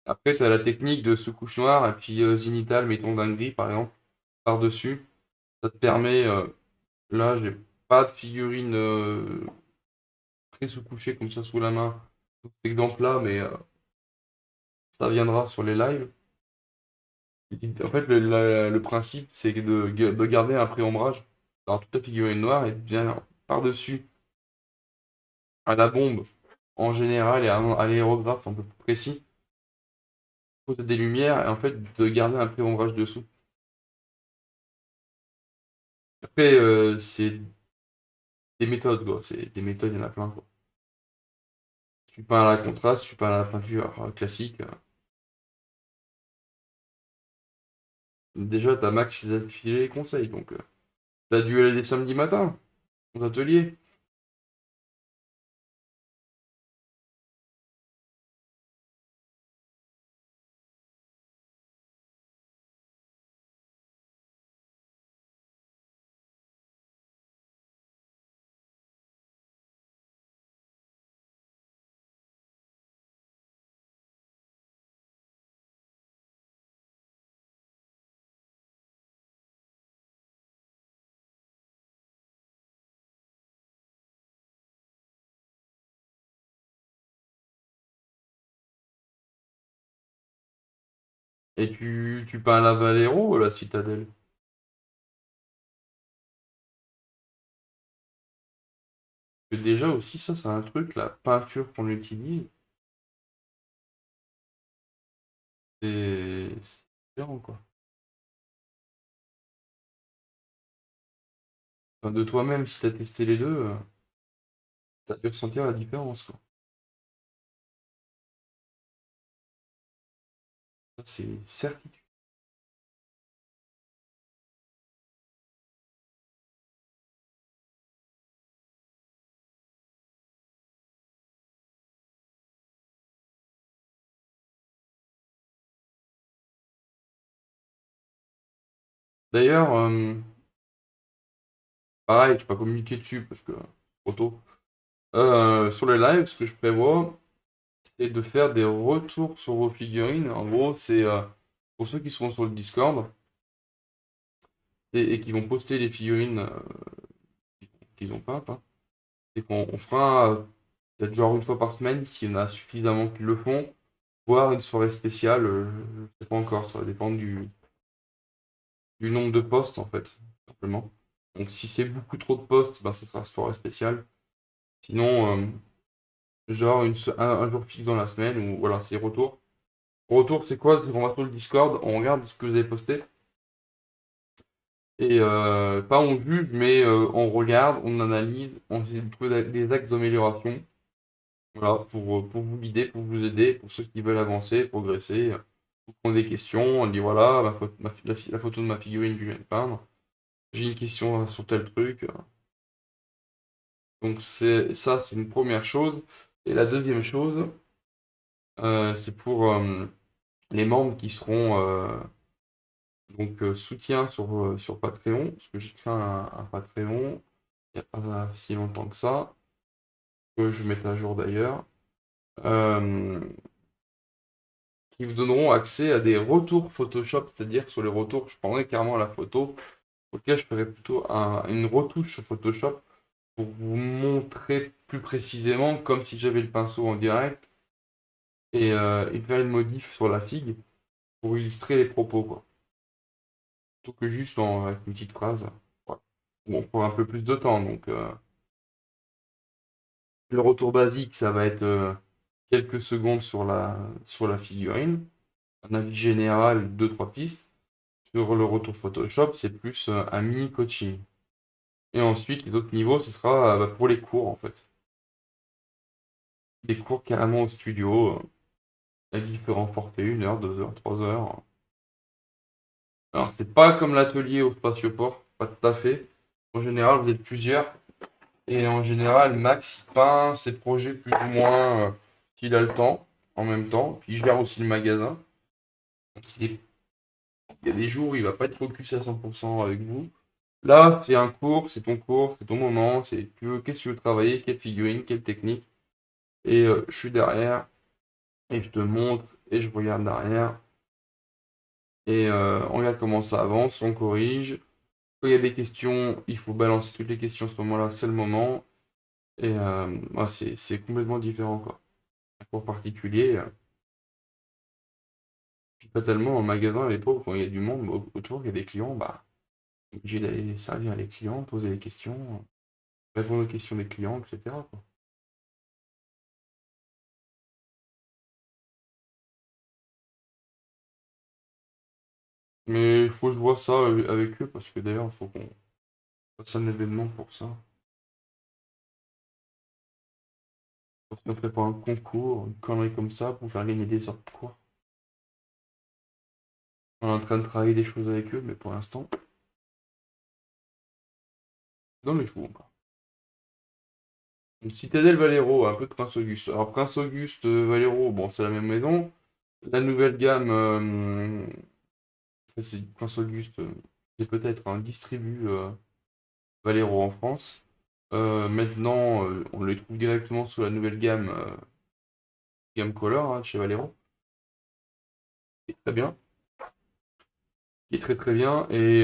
Après, tu as la technique de sous-couche noire, et puis zénithal, mettons d'un gris, par exemple, par-dessus. Ça te permet, là, j'ai pas de figurine très sous-couchée comme ça sous la main, pour cet exemple-là, mais ça viendra sur les lives. En fait, le principe, c'est de garder un pré-ombrage, alors toute la figurine noire, et de bien par-dessus à la bombe en général et à l'aérographe un peu plus précis, poser des lumières et en fait de garder un pré-ombrage dessous. Après, c'est des méthodes, quoi. C'est des méthodes, il y en a plein, quoi. Si tu peins à la contraste, si tu peins à la peinture classique. Déjà, t'as Max qui t'a filé les conseils, donc t'as dû aller les samedis matins aux ateliers. Et tu peins à la Valero ou à la Citadelle? Que déjà aussi, ça, c'est un truc, la peinture qu'on utilise, c'est différent, quoi. Enfin, de toi-même, si t'as testé les deux, t'as dû ressentir la différence, quoi. Ça, c'est certitude. D'ailleurs, pareil, je ne vais pas communiquer dessus parce que trop tôt. Sur les lives, ce que je prévois, c'est de faire des retours sur vos figurines. En gros, c'est pour ceux qui seront sur le Discord et qui vont poster les figurines qu'ils ont peintes, hein. C'est qu'on fera peut-être genre une fois par semaine, s'il y en a suffisamment qui le font, voire une soirée spéciale, je ne sais pas encore, ça va dépendre du nombre de posts en fait, simplement. Donc si c'est beaucoup trop de posts, ben, ce sera soirée spéciale. Sinon, genre un jour fixe dans la semaine, ou voilà, c'est retour. Retour, c'est quoi? C'est qu'on va sur le Discord, on regarde ce que vous avez posté, et pas on juge, mais on regarde, on analyse, on essaie de trouver des axes d'amélioration. Voilà, pour vous guider, pour vous aider, pour ceux qui veulent avancer, progresser. Vous prenez des questions, on dit voilà, la photo de ma figurine que je viens de peindre. J'ai une question sur tel truc. Donc c'est une première chose. Et la deuxième chose, c'est pour les membres qui seront soutien sur Patreon, parce que j'ai créé un Patreon il n'y a pas si longtemps que ça, que je mette à jour d'ailleurs. Euh, qui vous donneront accès à des retours Photoshop, c'est-à-dire que sur les retours, je prendrai carrément la photo, auquel je ferai plutôt une retouche sur Photoshop pour vous montrer plus précisément, comme si j'avais le pinceau en direct, et faire une modif sur la figue pour illustrer les propos, quoi. Plutôt que juste avec une petite phrase. Voilà. Bon, on prend un peu plus de temps, donc le retour basique, ça va être quelques secondes sur la figurine, un avis général, deux trois pistes. Sur le retour Photoshop, c'est plus un mini coaching. Et ensuite, les autres niveaux, ce sera bah, pour les cours en fait. Des cours carrément au studio, avec différents forfaits, 1 heure, 2 heures, 3 heures. Alors, c'est pas comme l'atelier au Spatioport, pas tout à fait. En général, vous êtes plusieurs. Et en général, Max il peint ses projets plus ou moins s'il a le temps, en même temps. Puis il gère aussi le magasin. Donc, il y a des jours où il va pas être focus à 100% avec vous. Là, c'est un cours, c'est ton moment, qu'est-ce que tu veux travailler, quelle figurine, quelle technique. Et je suis derrière, et je te montre, et je regarde derrière, et on regarde comment ça avance, on corrige. Quand il y a des questions, il faut balancer toutes les questions à ce moment-là, c'est le moment. Et ouais, c'est complètement différent, quoi. Un cours particulier. Puis fatalement, en magasin, à l'époque, quand il y a du monde autour, il y a des clients, bah, obligé d'aller servir les clients, poser des questions, répondre aux questions des clients, etc., quoi. Mais il faut que je vois ça avec eux parce que d'ailleurs, il faut qu'on fasse un événement pour ça. Parce qu'on ferait pas un concours, une connerie comme ça pour faire gagner des heures de cours. On est en train de travailler des choses avec eux, mais pour l'instant, dans les choux encore. Une Citadelle Valero, un peu de Prince Auguste. Alors Prince Auguste, Valero, bon, c'est la même maison. La nouvelle gamme, c'est Prince Auguste, c'est peut-être un distribu Valero en France. Maintenant, on les trouve directement sous la nouvelle gamme Color hein, de chez Valero. Qui est très bien. Qui est très très bien. Et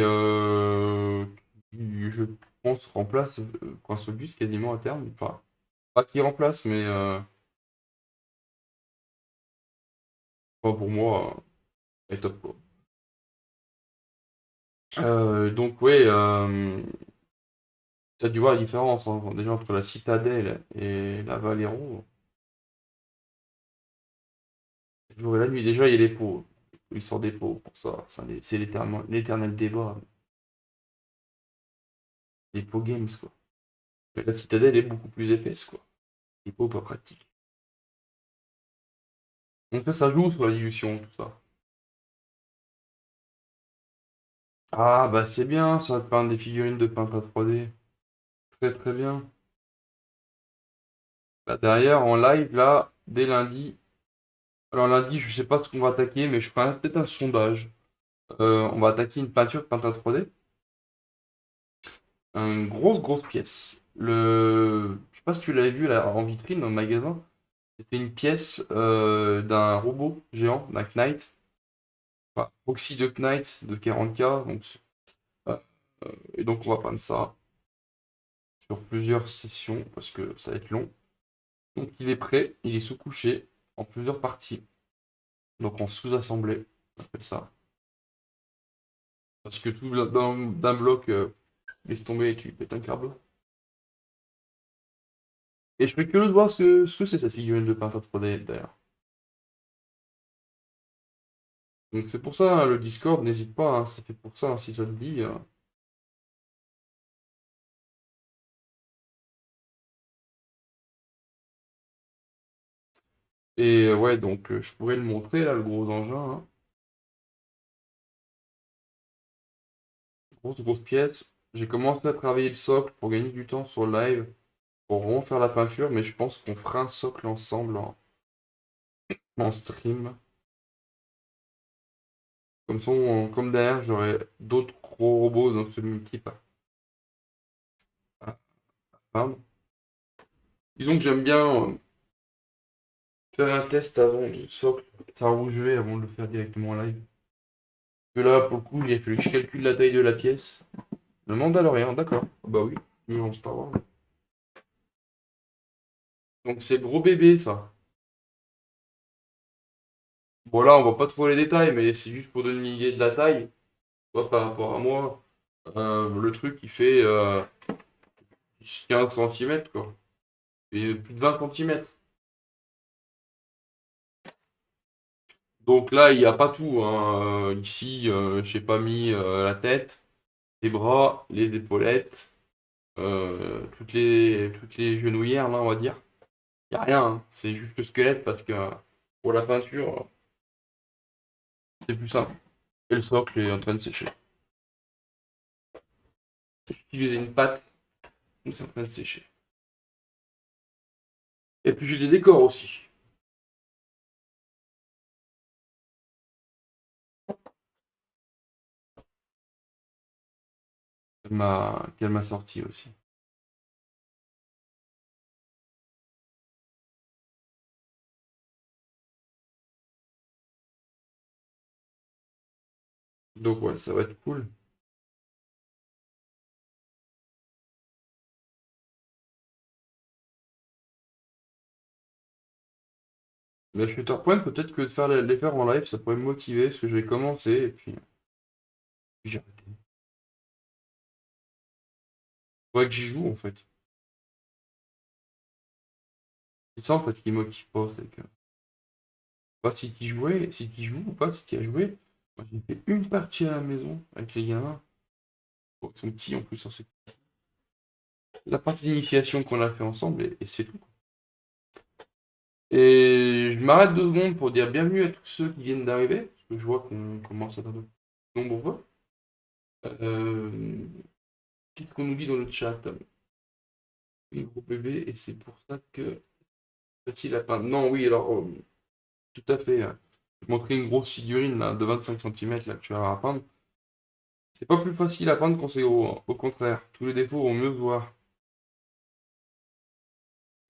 qui, je pense, remplace Prince Auguste quasiment à terme. Enfin, pas qui remplace, mais enfin, pour moi, est top quoi. Donc, ouais, tu as dû voir la différence hein, déjà entre la Citadelle et la Valero. Le jour et la nuit, déjà, il y a les pots. Il sort des pots pour ça. C'est l'éternel débat. Les pots games, quoi. Mais la Citadelle est beaucoup plus épaisse, quoi. Les pots pas pratiques. Donc ça joue sur la dilution, tout ça. Ah, bah c'est bien, ça, de peindre des figurines de peintre à 3D. Très très bien. Bah, derrière, en live, là, dès lundi. Alors lundi, je sais pas ce qu'on va attaquer, mais je ferai peut-être un sondage. On va attaquer une peinture Penta 3D. Une grosse pièce. Je sais pas si tu l'avais vu là en vitrine dans le magasin. C'était une pièce d'un robot géant, d'un Knight. Enfin, Proxy de Knight de 40K. Euh, et donc on va prendre ça sur plusieurs sessions parce que ça va être long. Donc il est prêt, il est sous-couché en plusieurs parties. Donc en sous-assemblée, on appelle ça. Parce que tout d'un bloc, laisse tomber et tu pètes un câble. Et je serais curieux de voir ce que c'est cette figurine de Penta 3D d'ailleurs. Donc c'est pour ça, hein, le Discord, n'hésite pas, hein, c'est fait pour ça, hein, si ça te dit. Et ouais, donc je pourrais le montrer là, le gros engin, hein. Grosse pièce. J'ai commencé à travailler le socle pour gagner du temps sur le live, pour vraiment faire la peinture, mais je pense qu'on fera un socle ensemble en stream. Comme ça, comme derrière, j'aurai d'autres gros robots dans ce même type à peindre. Disons que j'aime bien faire un test avant du socle, savoir où je vais avant de le faire directement en live. Que là, pour le coup, il a fallu que je calcule la taille de la pièce. Le Mandalorian, d'accord. Bah oui, mais on Star Wars. Donc c'est gros bébé ça. Bon là, on voit pas trop les détails, mais c'est juste pour donner une idée de la taille. Tu vois, par rapport à moi, le truc il fait 15 centimètres quoi. Et plus de 20 centimètres. Donc là, il n'y a pas tout, hein. Ici, j'ai pas mis la tête, les bras, les épaulettes, toutes les genouillères, là, on va dire. Il n'y a rien, hein. C'est juste le squelette parce que pour la peinture, c'est plus simple. Et le socle est en train de sécher. J'ai utilisé une pâte, mais c'est en train de sécher. Et puis j'ai des décors aussi. Qu'elle m'a sorti aussi. Donc ouais, ça va être cool. Mais je suis point peut-être que de faire les faire en live, ça pourrait me motiver, parce que je vais commencer, et puis j'ai arrêté. Faudrait que j'y joue en fait. C'est ça en fait qui me motive pas, c'est que pas si tu jouais, si tu joues ou pas, si tu as joué. Moi j'ai fait une partie à la maison avec les gamins. Bon, ils sont petits en plus, hein, c'est la partie d'initiation qu'on a fait ensemble et c'est tout. Et je m'arrête 2 secondes pour dire bienvenue à tous ceux qui viennent d'arriver, parce que je vois qu'on commence à être un peu nombreux. Euh, Qu'est-ce qu'on nous dit dans le chat? Oui, gros bébé, et c'est pour ça que facile à peindre. Non, oui, alors tout à fait, hein. Je montrais une grosse figurine là, de 25 centimètres là, que tu as à peindre. C'est pas plus facile à peindre quand c'est gros, hein. Au contraire, tous les défauts vont mieux se voir.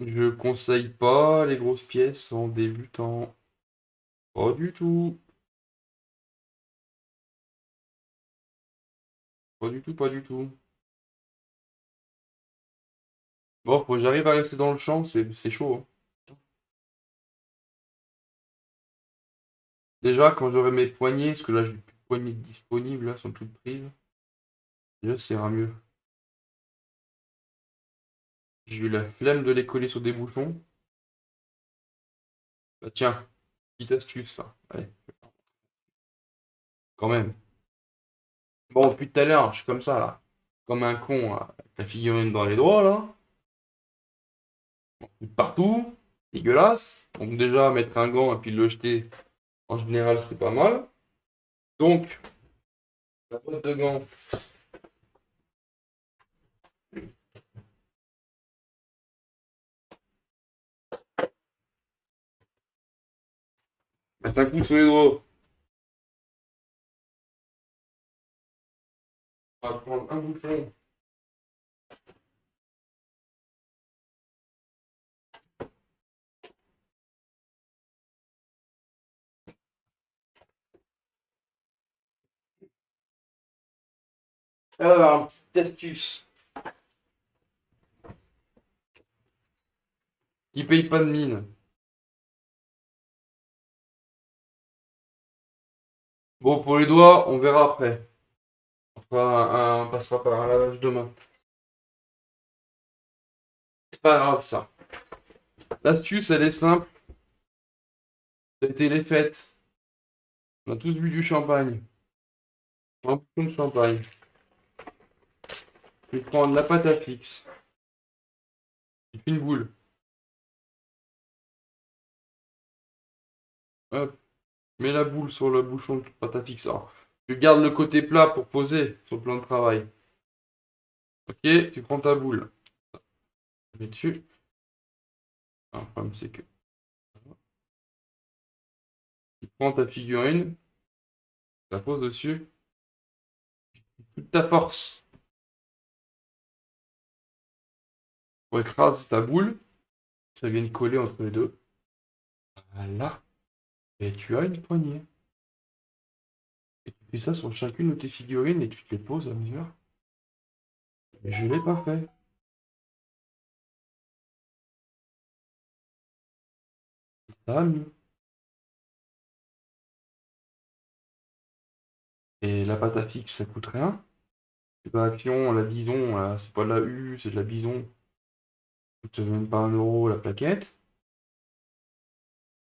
Je conseille pas les grosses pièces en débutant. Pas du tout. Pas du tout, pas du tout. Bon, faut que j'arrive à rester dans le champ, c'est chaud, hein. Déjà, quand j'aurai mes poignées, parce que là, j'ai plus de poignées disponibles, là, sont toutes prises. Déjà, ça ira mieux. J'ai eu la flemme de les coller sur des bouchons. Bah tiens, petite astuce, là. Allez, quand même. Bon, depuis tout à l'heure, je suis comme ça, là. Comme un con, là. Avec la figurine dans les doigts, là. Partout. Dégueulasse. Donc déjà, mettre un gant et puis le jeter, en général, c'est pas mal. Donc, la boîte de gants. Mettre un coup sur les doigts. va prendre un bouchon. Alors, petite astuce. Qui paye pas de mine. Bon, pour les doigts, on verra après. On passera par un lavage de main. C'est pas grave ça. L'astuce, elle est simple. C'était les fêtes. On a tous bu du champagne. Un bouchon de champagne. Tu prends de la pâte à fixe. Tu fais une boule. Hop. Mets la boule sur le bouchon de pâte à fixe. Alors, tu gardes le côté plat pour poser sur le plan de travail. Ok, tu prends ta boule. Tu mets dessus. Alors, le problème, c'est que tu prends ta figurine. Tu la poses dessus. Toute ta force pour écraser ta boule. Ça vient coller entre les deux. Voilà. Et tu as une poignée. Et tu fais ça sur chacune de tes figurines et tu te les poses à mesure. Mais je l'ai pas fait. Ça va mieux. Et la pâte à fixe, ça coûte rien. C'est pas Action, la Bison, c'est pas de la U, c'est de la Bison. Ça coûte même pas 1 € la plaquette.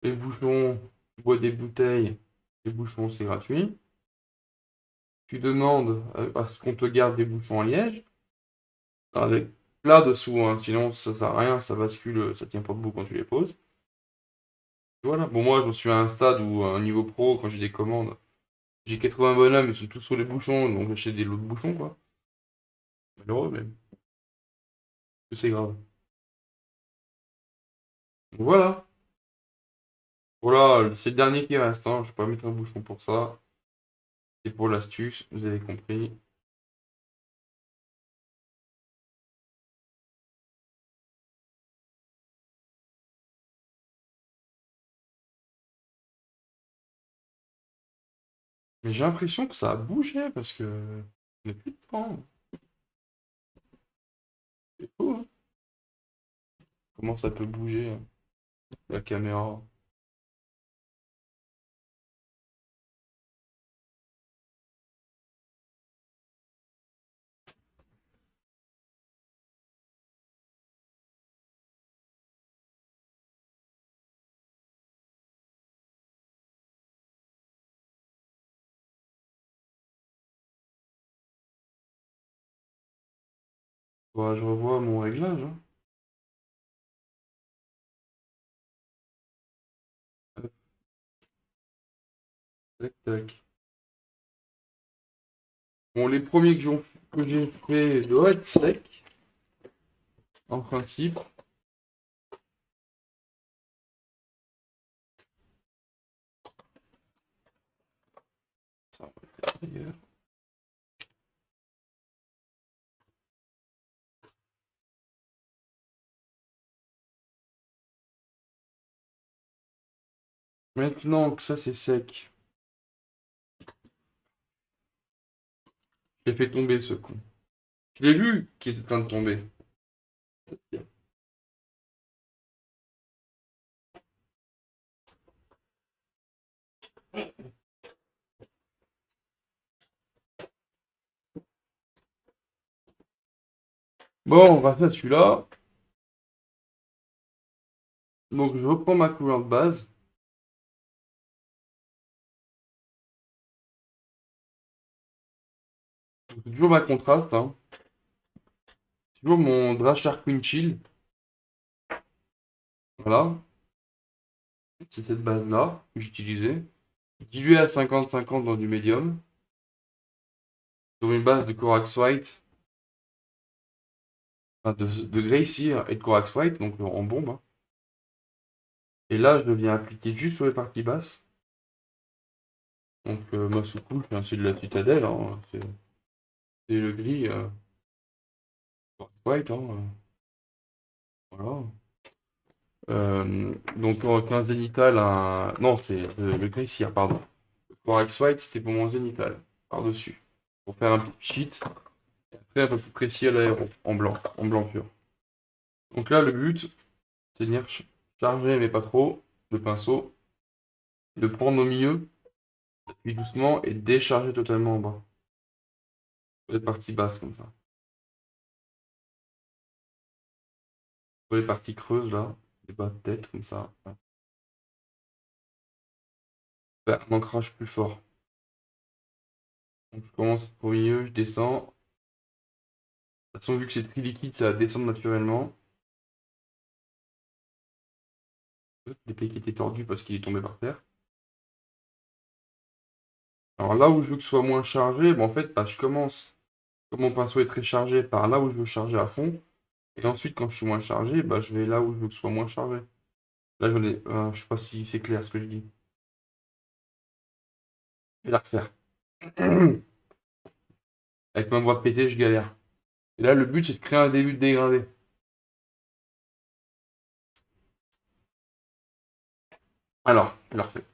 Les bouchons, tu bois des bouteilles. Les bouchons, c'est gratuit. Tu demandes à ce qu'on te garde des bouchons en liège. Avec plat dessous, hein, sinon ça sert à rien, ça bascule, ça tient pas debout quand tu les poses. Voilà. Bon, moi, je suis à un stade où, à un niveau pro, quand j'ai des commandes, j'ai 80 bonhommes, ils sont tous sur les bouchons, donc j'achète des lots de bouchons, quoi. Malheureux, mais c'est grave. Donc voilà. Voilà, c'est le dernier qui reste, hein. Je vais pas mettre un bouchon pour ça. C'est pour l'astuce, vous avez compris. Mais j'ai l'impression que ça a bougé parce que on n'a plus de temps. C'est fou, hein. Comment ça peut bouger, hein, la caméra? Bah, je revois mon réglage, hein. Hop, tac, tac. Bon, les premiers que j'ai fait doivent être secs, en principe. Ça, on va le faire ailleurs. Maintenant que ça c'est sec, je l'ai fait tomber ce con. Je l'ai lu qui était en train de tomber. Bon, on va faire celui-là. Donc je reprends ma couleur de base. C'est toujours ma contraste, hein. Toujours mon Drachar Queen Chill. Voilà. C'est cette base-là que j'utilisais. Dilué à 50-50 dans du médium. Sur une base de Corax White. Enfin, de Grey Seer et de Corax White, donc en bombe, hein. Et là, je viens appliquer juste sur les parties basses. Donc ma sous-couche, c'est de la citadelle, hein. C'est le gris, white, hein, voilà. Donc pour un zénital, non, c'est le gris cire, pardon. Le Corax White, c'était pour mon zénital, par-dessus. Pour faire un petit sheet, et après un peu plus précis à l'aéro, en blanc pur. Donc là, le but, c'est de venir charger, mais pas trop, le pinceau, de prendre au milieu, puis doucement, et décharger totalement en bas. Les parties basses, comme ça. Pour les parties creuses, là, les bas de tête, comme ça. Faire un ancrage plus fort. Donc je commence au milieu, je descends. De toute façon, vu que c'est très liquide, ça va descendre naturellement. L'épée qui était tordue parce qu'il est tombé par terre. Alors là où je veux que ce soit moins chargé, en fait, bah, je commence, comme mon pinceau est très chargé, par là où je veux charger à fond. Et ensuite, quand je suis moins chargé, bah, je vais là où je veux que ce soit moins chargé. Là, je sais pas si c'est clair ce que je dis. Je vais la refaire. Avec ma voix pétée, je galère. Et là, le but, c'est de créer un début de dégradé. Alors, je la refais.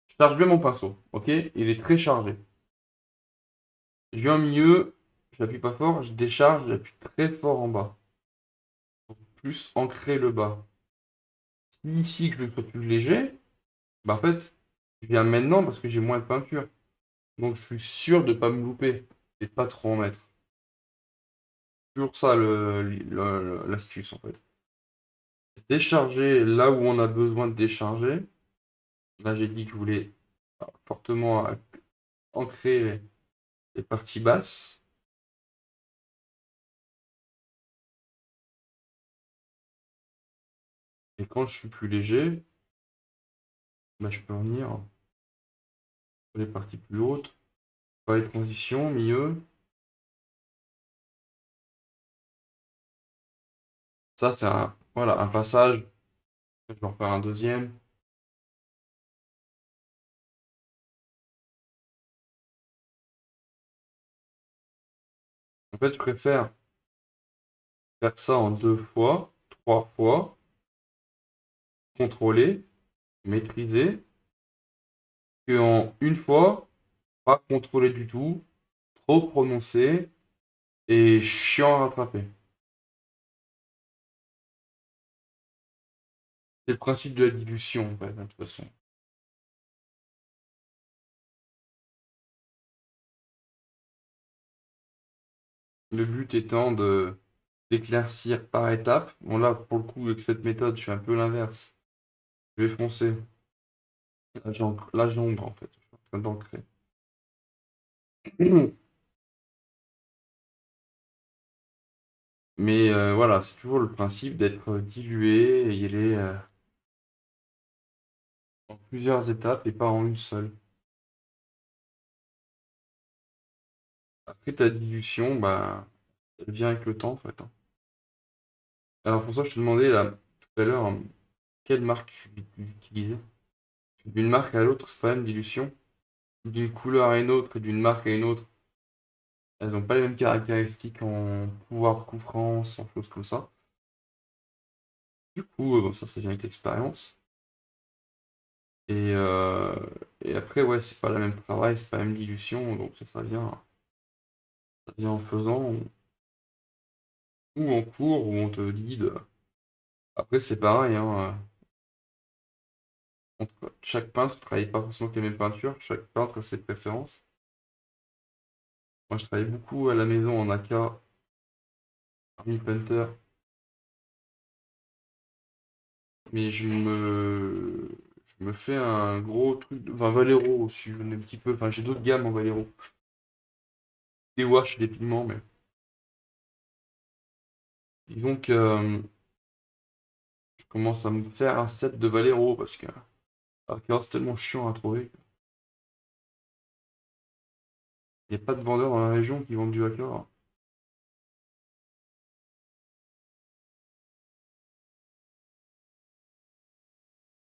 Je charge bien mon pinceau, ok? Il est très chargé. Je viens au milieu, je n'appuie pas fort, je décharge, j'appuie très fort en bas. Pour plus ancrer le bas. Si ici que je le sois plus léger, bah en fait, je viens maintenant parce que j'ai moins de peinture. Donc je suis sûr de ne pas me louper et de pas trop en mettre. Toujours ça l'astuce en fait. Décharger là où on a besoin de décharger. Là j'ai dit que je voulais fortement ancrer les parties basses. Et quand je suis plus léger, bah, je peux venir sur les parties plus hautes. Pas les transitions, milieu. Ça c'est voilà, un passage. Je vais en faire un deuxième. En fait, je préfère faire ça en deux fois, trois fois, contrôler, maîtriser, que en une fois, pas contrôler du tout, trop prononcé et chiant à rattraper. C'est le principe de la dilution, en fait, de toute façon. Le but étant de d'éclaircir par étapes. Bon là, pour le coup, avec cette méthode, je fais un peu l'inverse. Je vais foncer la jambe, en fait. Je suis en train d'ancrer. Mais voilà, c'est toujours le principe d'être dilué et y aller en plusieurs étapes et pas en une seule. Après ta dilution, bah, elle vient avec le temps en fait, hein. Alors pour ça, je te demandais là, tout à l'heure, quelle marque tu utilisais? D'une marque à l'autre, c'est pas la même dilution. D'une couleur à une autre et d'une marque à une autre, elles n'ont pas les mêmes caractéristiques en pouvoir de couvrance, en choses comme ça. Du coup, bon, ça vient avec l'expérience. Et, euh, et après, ouais, c'est pas le même travail, c'est pas la même dilution, donc ça vient en faisant ou en cours, ou on te guide. Après, c'est pareil, hein, chaque peintre ne travaille pas forcément avec les mêmes peintures, chaque peintre a ses préférences. Moi, je travaille beaucoup à la maison en AK, Army Painter, mais je me fais un gros truc, enfin Valero aussi, je connais un petit peu, enfin j'ai d'autres gammes en Valero. Des washes, des pigments, mais disons que je commence à me faire un set de Valero parce que AK, c'est tellement chiant à trouver. Il n'y a pas de vendeurs dans la région qui vendent du AK, hein.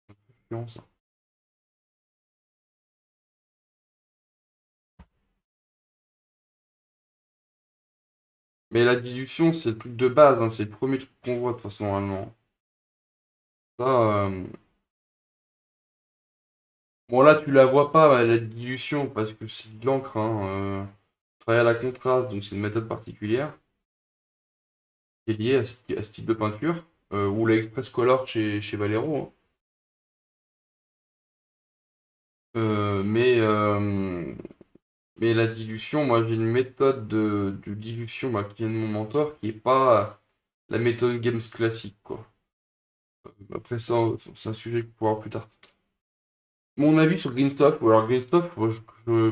C'est chiant, ça. Mais la dilution, c'est le truc de base, hein, c'est le premier truc qu'on voit de toute façon normalement. Ça, bon là tu la vois pas, la dilution, parce que c'est de l'encre, hein, travaille à la contraste, donc c'est une méthode particulière qui est liée à ce type de peinture, ou la Express Color chez Valero, hein. Mais la dilution, moi j'ai une méthode de dilution bah, qui vient de mon mentor, qui est pas la méthode Games classique, quoi. Après ça, c'est un sujet pour voir plus tard. Mon avis sur Green Stuff, ou alors Green Stuff, moi,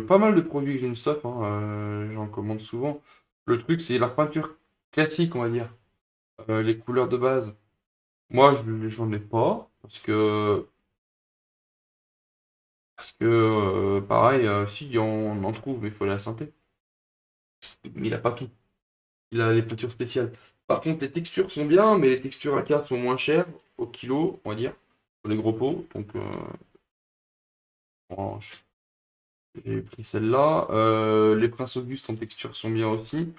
pas mal de produits Green Stuff, hein, j'en commande souvent. Le truc, c'est leur peinture classique, on va dire. Les couleurs de base. Moi, j'en ai pas, parce que pareil, si, on en trouve, mais il faut la synthé. Mais il a pas tout. Il a les peintures spéciales. Par contre, les textures sont bien, mais les textures à carte sont moins chères, au kilo, on va dire, pour les gros pots. Donc, bon, j'ai pris celle-là. Les Prince Auguste en texture sont bien aussi.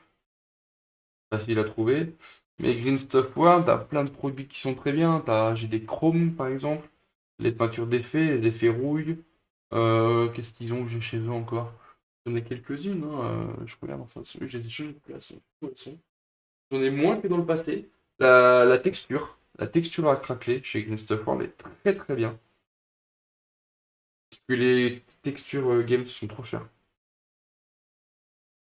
Facile à trouver. Mais Green Stuff World, t'as plein de produits qui sont très bien. J'ai des chromes, par exemple. Les peintures d'effets, les effets rouille. Qu'est-ce qu'ils ont que j'ai chez eux encore? J'en ai quelques-unes, hein, je regarde, enfin, je les ai plus, elles sont. J'en ai moins que dans le passé. La texture à craqueler chez Green Stuff World est très très bien. Parce que les textures games sont trop chères.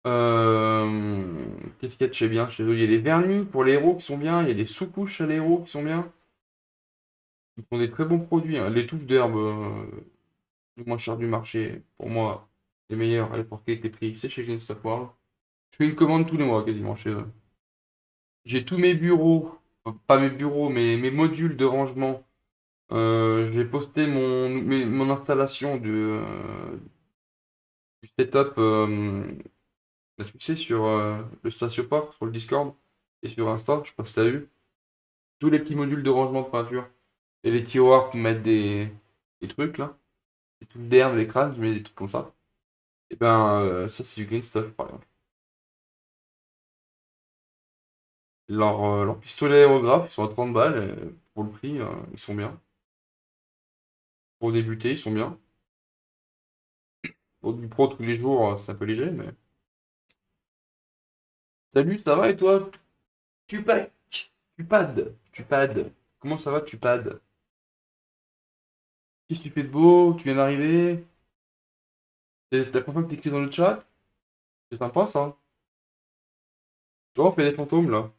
Qu'est-ce qu'il y a de chez bien chez eux? Il y a les vernis pour les héros qui sont bien. Il y a des sous-couches à l'héros qui sont bien. Ils font des très bons produits, hein. Les touches d'herbe, les moins chères du marché, pour moi, les meilleurs à l'époque qualité-prix, c'est chez Green Stuff World. Je fais une commande tous les mois quasiment chez eux. J'ai tous mes bureaux, pas mes bureaux, mais mes modules de rangement. J'ai posté mon installation du setup, bah, tu sais, sur le Statioport, sur le Discord et sur Insta, je sais pas si t'as vu. Tous les petits modules de rangement de peinture et les tiroirs pour mettre des trucs là. Les trucs d'herbe, les crânes, je mets des trucs comme ça. Et ben, ça c'est du green stuff par exemple. Leurs pistolets aérographes, ils sont à 30 balles. Pour le prix, ils sont bien. Pour débuter, ils sont bien. Pour du pro tous les jours, c'est un peu léger, mais. Salut, ça va et toi? Tupac, Tupad. Comment ça va, Tupad? Qu'est-ce que tu fais de beau? Tu viens d'arriver? C'est la première fois que t'écris dans le chat? C'est sympa ça. Toi, on fait des fantômes là.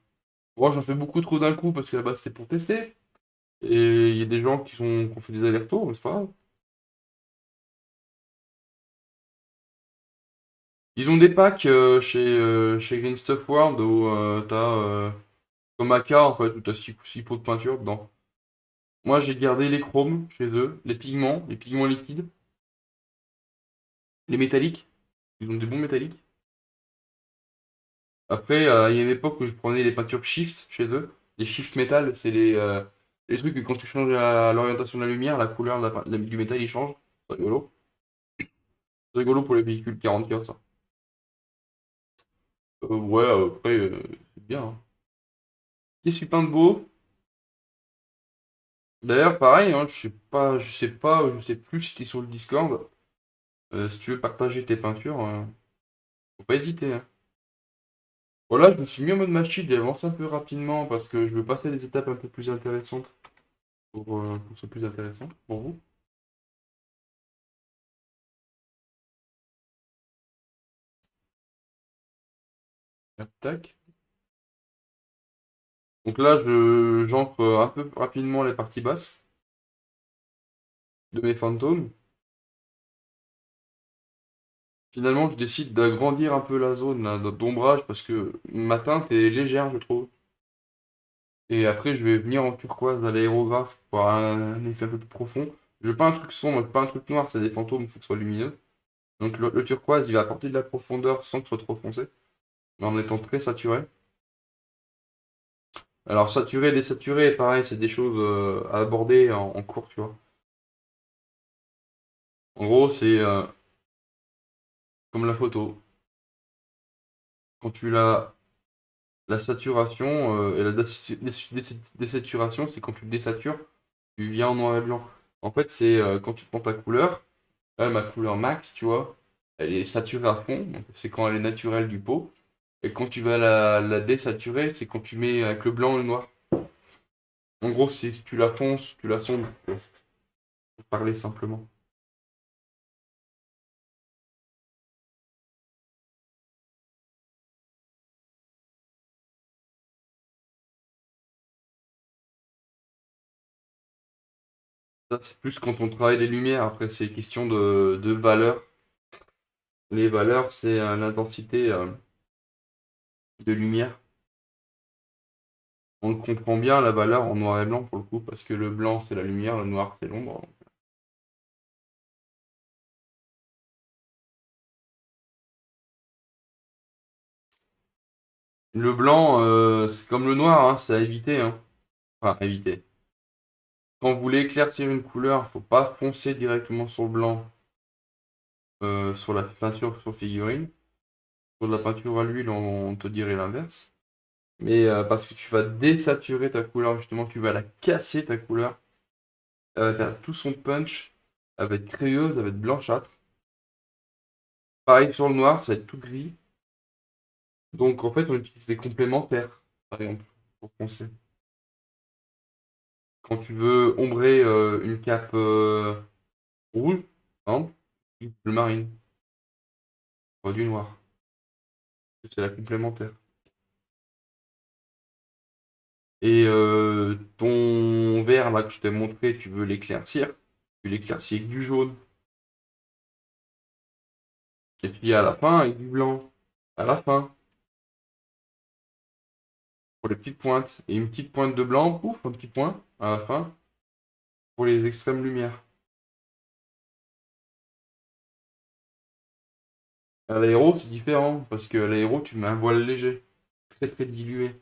Moi, j'en fais beaucoup trop d'un coup parce que là-bas c'était pour tester. Et il y a des gens qui ont fait des allers-retours, mais c'est pas grave. Ils ont des packs chez Green Stuff World où t'as comme AK en fait, où t'as 6 pots de peinture dedans. Moi j'ai gardé les chromes chez eux, les pigments liquides, les métalliques. Ils ont des bons métalliques. Après, il y a une époque où je prenais les peintures shift chez eux. Les shift métal, c'est les trucs que quand tu changes l'orientation de la lumière, la couleur du métal il change. C'est rigolo. C'est rigolo pour les véhicules 40K ça. Ouais, après, c'est bien, hein. Qu'est-ce que tu peins de beau? D'ailleurs, pareil, hein, je sais plus si t'es sur le Discord. Si tu veux partager tes peintures, faut pas hésiter, hein. Voilà, je me suis mis en mode machine, j'ai avancé un peu rapidement parce que je veux passer à des étapes un peu plus intéressantes pour que ce soit plus intéressant pour vous. Tac, tac. Donc là, j'encre un peu rapidement les parties basses de mes fantômes. Finalement, je décide d'agrandir un peu la zone là, d'ombrage parce que ma teinte est légère, je trouve. Et après, je vais venir en turquoise à l'aérographe pour un effet un peu plus profond. Je veux pas un truc sombre, je veux pas un truc noir, c'est des fantômes, il faut que ce soit lumineux. Donc le turquoise, il va apporter de la profondeur sans que ce soit trop foncé, mais en étant très saturé. Alors saturé, désaturé, pareil, c'est des choses à aborder en cours, tu vois. En gros, c'est comme la photo. Quand tu la La saturation et la désaturation, c'est quand tu désatures, tu viens en noir et blanc. En fait, c'est quand tu prends ta couleur, là, ma couleur max, tu vois, elle est saturée à fond, donc c'est quand elle est naturelle du pot. Et quand tu vas la désaturer, c'est quand tu mets avec le blanc et le noir. En gros, c'est si tu la fonces, tu la sombres, pour parler simplement. Ça, c'est plus quand on travaille les lumières. Après, c'est question de valeur. Les valeurs, c'est l'intensité de lumière. On comprend bien la valeur en noir et blanc pour le coup, parce que le blanc, c'est la lumière, le noir, c'est l'ombre. Le blanc, c'est comme le noir, hein, c'est à éviter, hein. Enfin, à éviter. Quand vous voulez éclaircir une couleur, faut pas foncer directement sur le blanc, sur la peinture, sur figurine. Pour de la peinture à l'huile, on te dirait l'inverse. Mais parce que tu vas désaturer ta couleur, justement, tu vas la casser ta couleur. Elle va perdre tout son punch. Elle va être crayeuse, elle va être blanchâtre. Pareil sur le noir, ça va être tout gris. Donc en fait, on utilise des complémentaires, par exemple, pour foncer. Quand tu veux ombrer une cape rouge, par exemple, tu utilises le marine, pas du noir. C'est la complémentaire. Et ton vert là que je t'ai montré, tu veux l'éclaircir. Tu l'éclaircis avec du jaune. Et puis à la fin, avec du blanc. À la fin, pour les petites pointes. Et une petite pointe de blanc, pouf, un petit point à la fin, pour les extrêmes lumières. À l'aéro, c'est différent, parce que à l'aéro, tu mets un voile léger, très très dilué.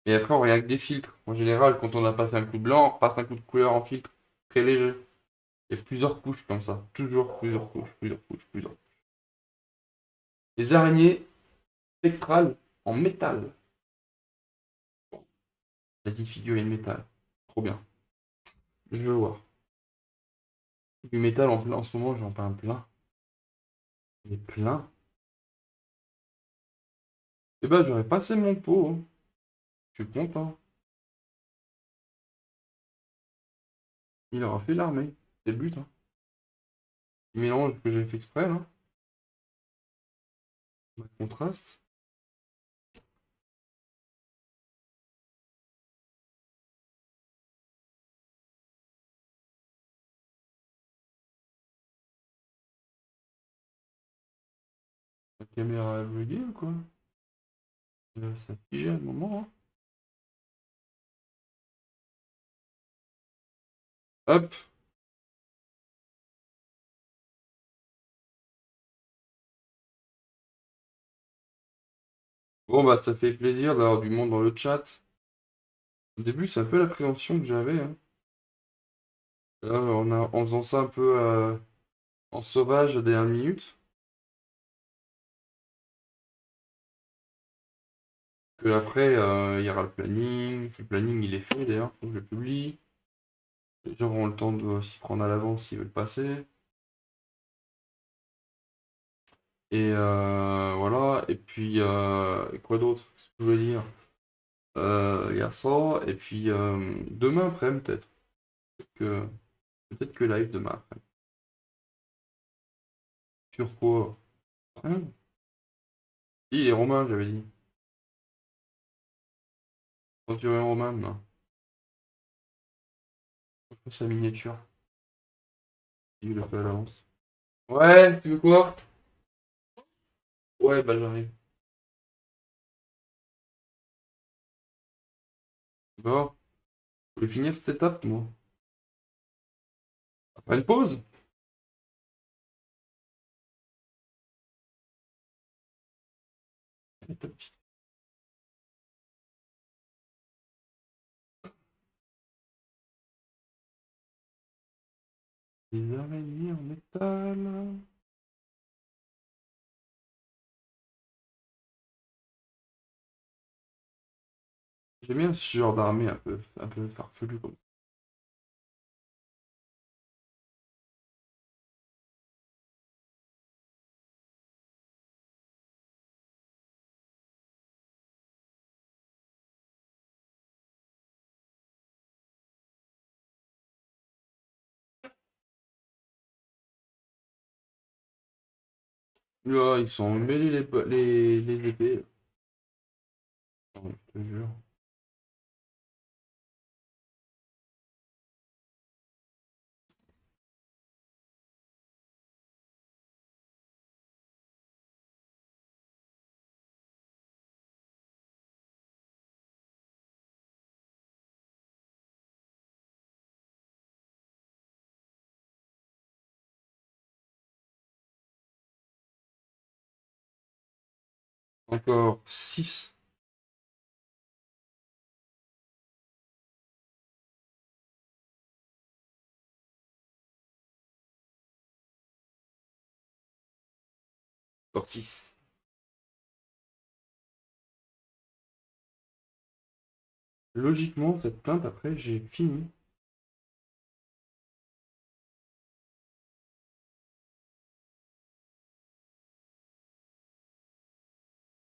Et après, on regarde que des filtres. En général, quand on a passé un coup de blanc, on passe un coup de couleur en filtre, très léger. Et plusieurs couches comme ça. Toujours plusieurs couches, plusieurs couches, plusieurs couches. Les araignées spectrales en métal. La petite figurine métal. Trop bien. Je veux voir. Du métal en ce moment, j'en peins plein. Mais plein. Eh ben, j'aurais passé mon pot, hein. Je suis content. Il aura fait l'armée. C'est le but, hein. Le mélange que j'ai fait exprès, là. Le contraste. La caméra a bugué ou quoi? Ça figé à un moment, hein. Hop. Bon, bah, ça fait plaisir d'avoir du monde dans le chat. Au début, c'est un peu l'appréhension que j'avais, hein. Là, en faisant ça un peu en sauvage à dernière minute. Que après, il y aura le planning. Le planning, il est fait d'ailleurs, faut que je le publie. Les gens auront le temps de s'y prendre à l'avance s'ils veulent passer. Et voilà. Et puis, quoi d'autre? Qu'est-ce que je voulais dire? Il y a ça. Et puis, demain après, peut-être. Que, peut-être que live demain après. Sur quoi? Hein. Si, les Romains, j'avais dit. Centurion romain, non. Je pense sa miniature. Il le fait à l'avance. Ouais, tu veux quoi? Ouais, bah j'arrive. Bon, je vais finir cette étape, moi. On va faire une pause? Étape des araignées en métal. J'aime bien ce genre d'armée un peu farfelu comme ça. Là, ils sont mêlés les épées. Oh, je te jure. Encore 6. Encore 6. Logiquement, cette plainte, après, j'ai fini.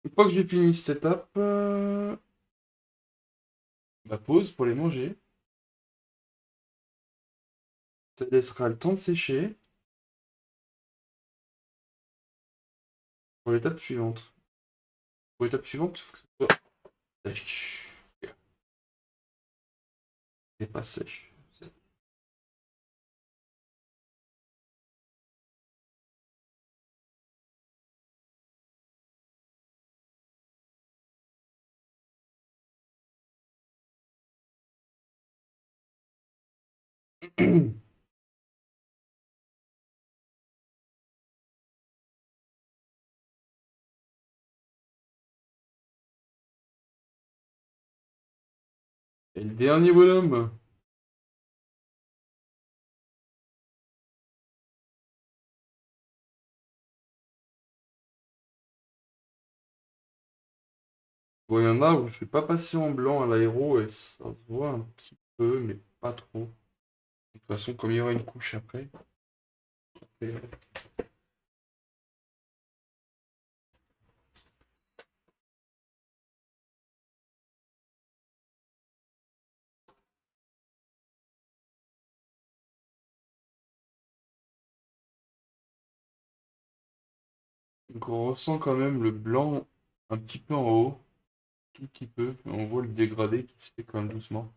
Une fois que j'ai fini cette étape, ma pause pour les manger. Ça laissera le temps de sécher pour l'étape suivante. Pour l'étape suivante, il faut que ça soit sèche. C'est pas sèche. Et le dernier bonhomme. Bon, il y en a où je suis pas passé en blanc à l'aéro et ça se voit un petit peu, mais pas trop. De toute façon, comme il y aura une couche après. Donc on ressent quand même le blanc un petit peu en haut, tout petit peu. On voit le dégradé qui se fait quand même doucement.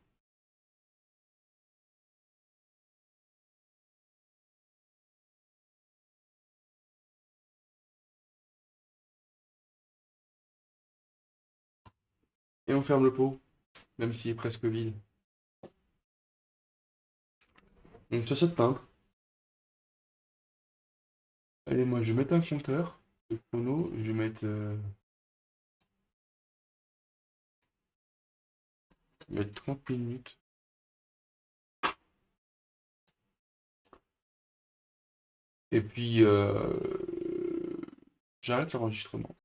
Et on ferme le pot, même s'il est presque vide. Donc sur cette teinte, allez, moi je vais mettre un compteur, le chrono, je vais mettre 30 minutes. Et puis j'arrête l'enregistrement.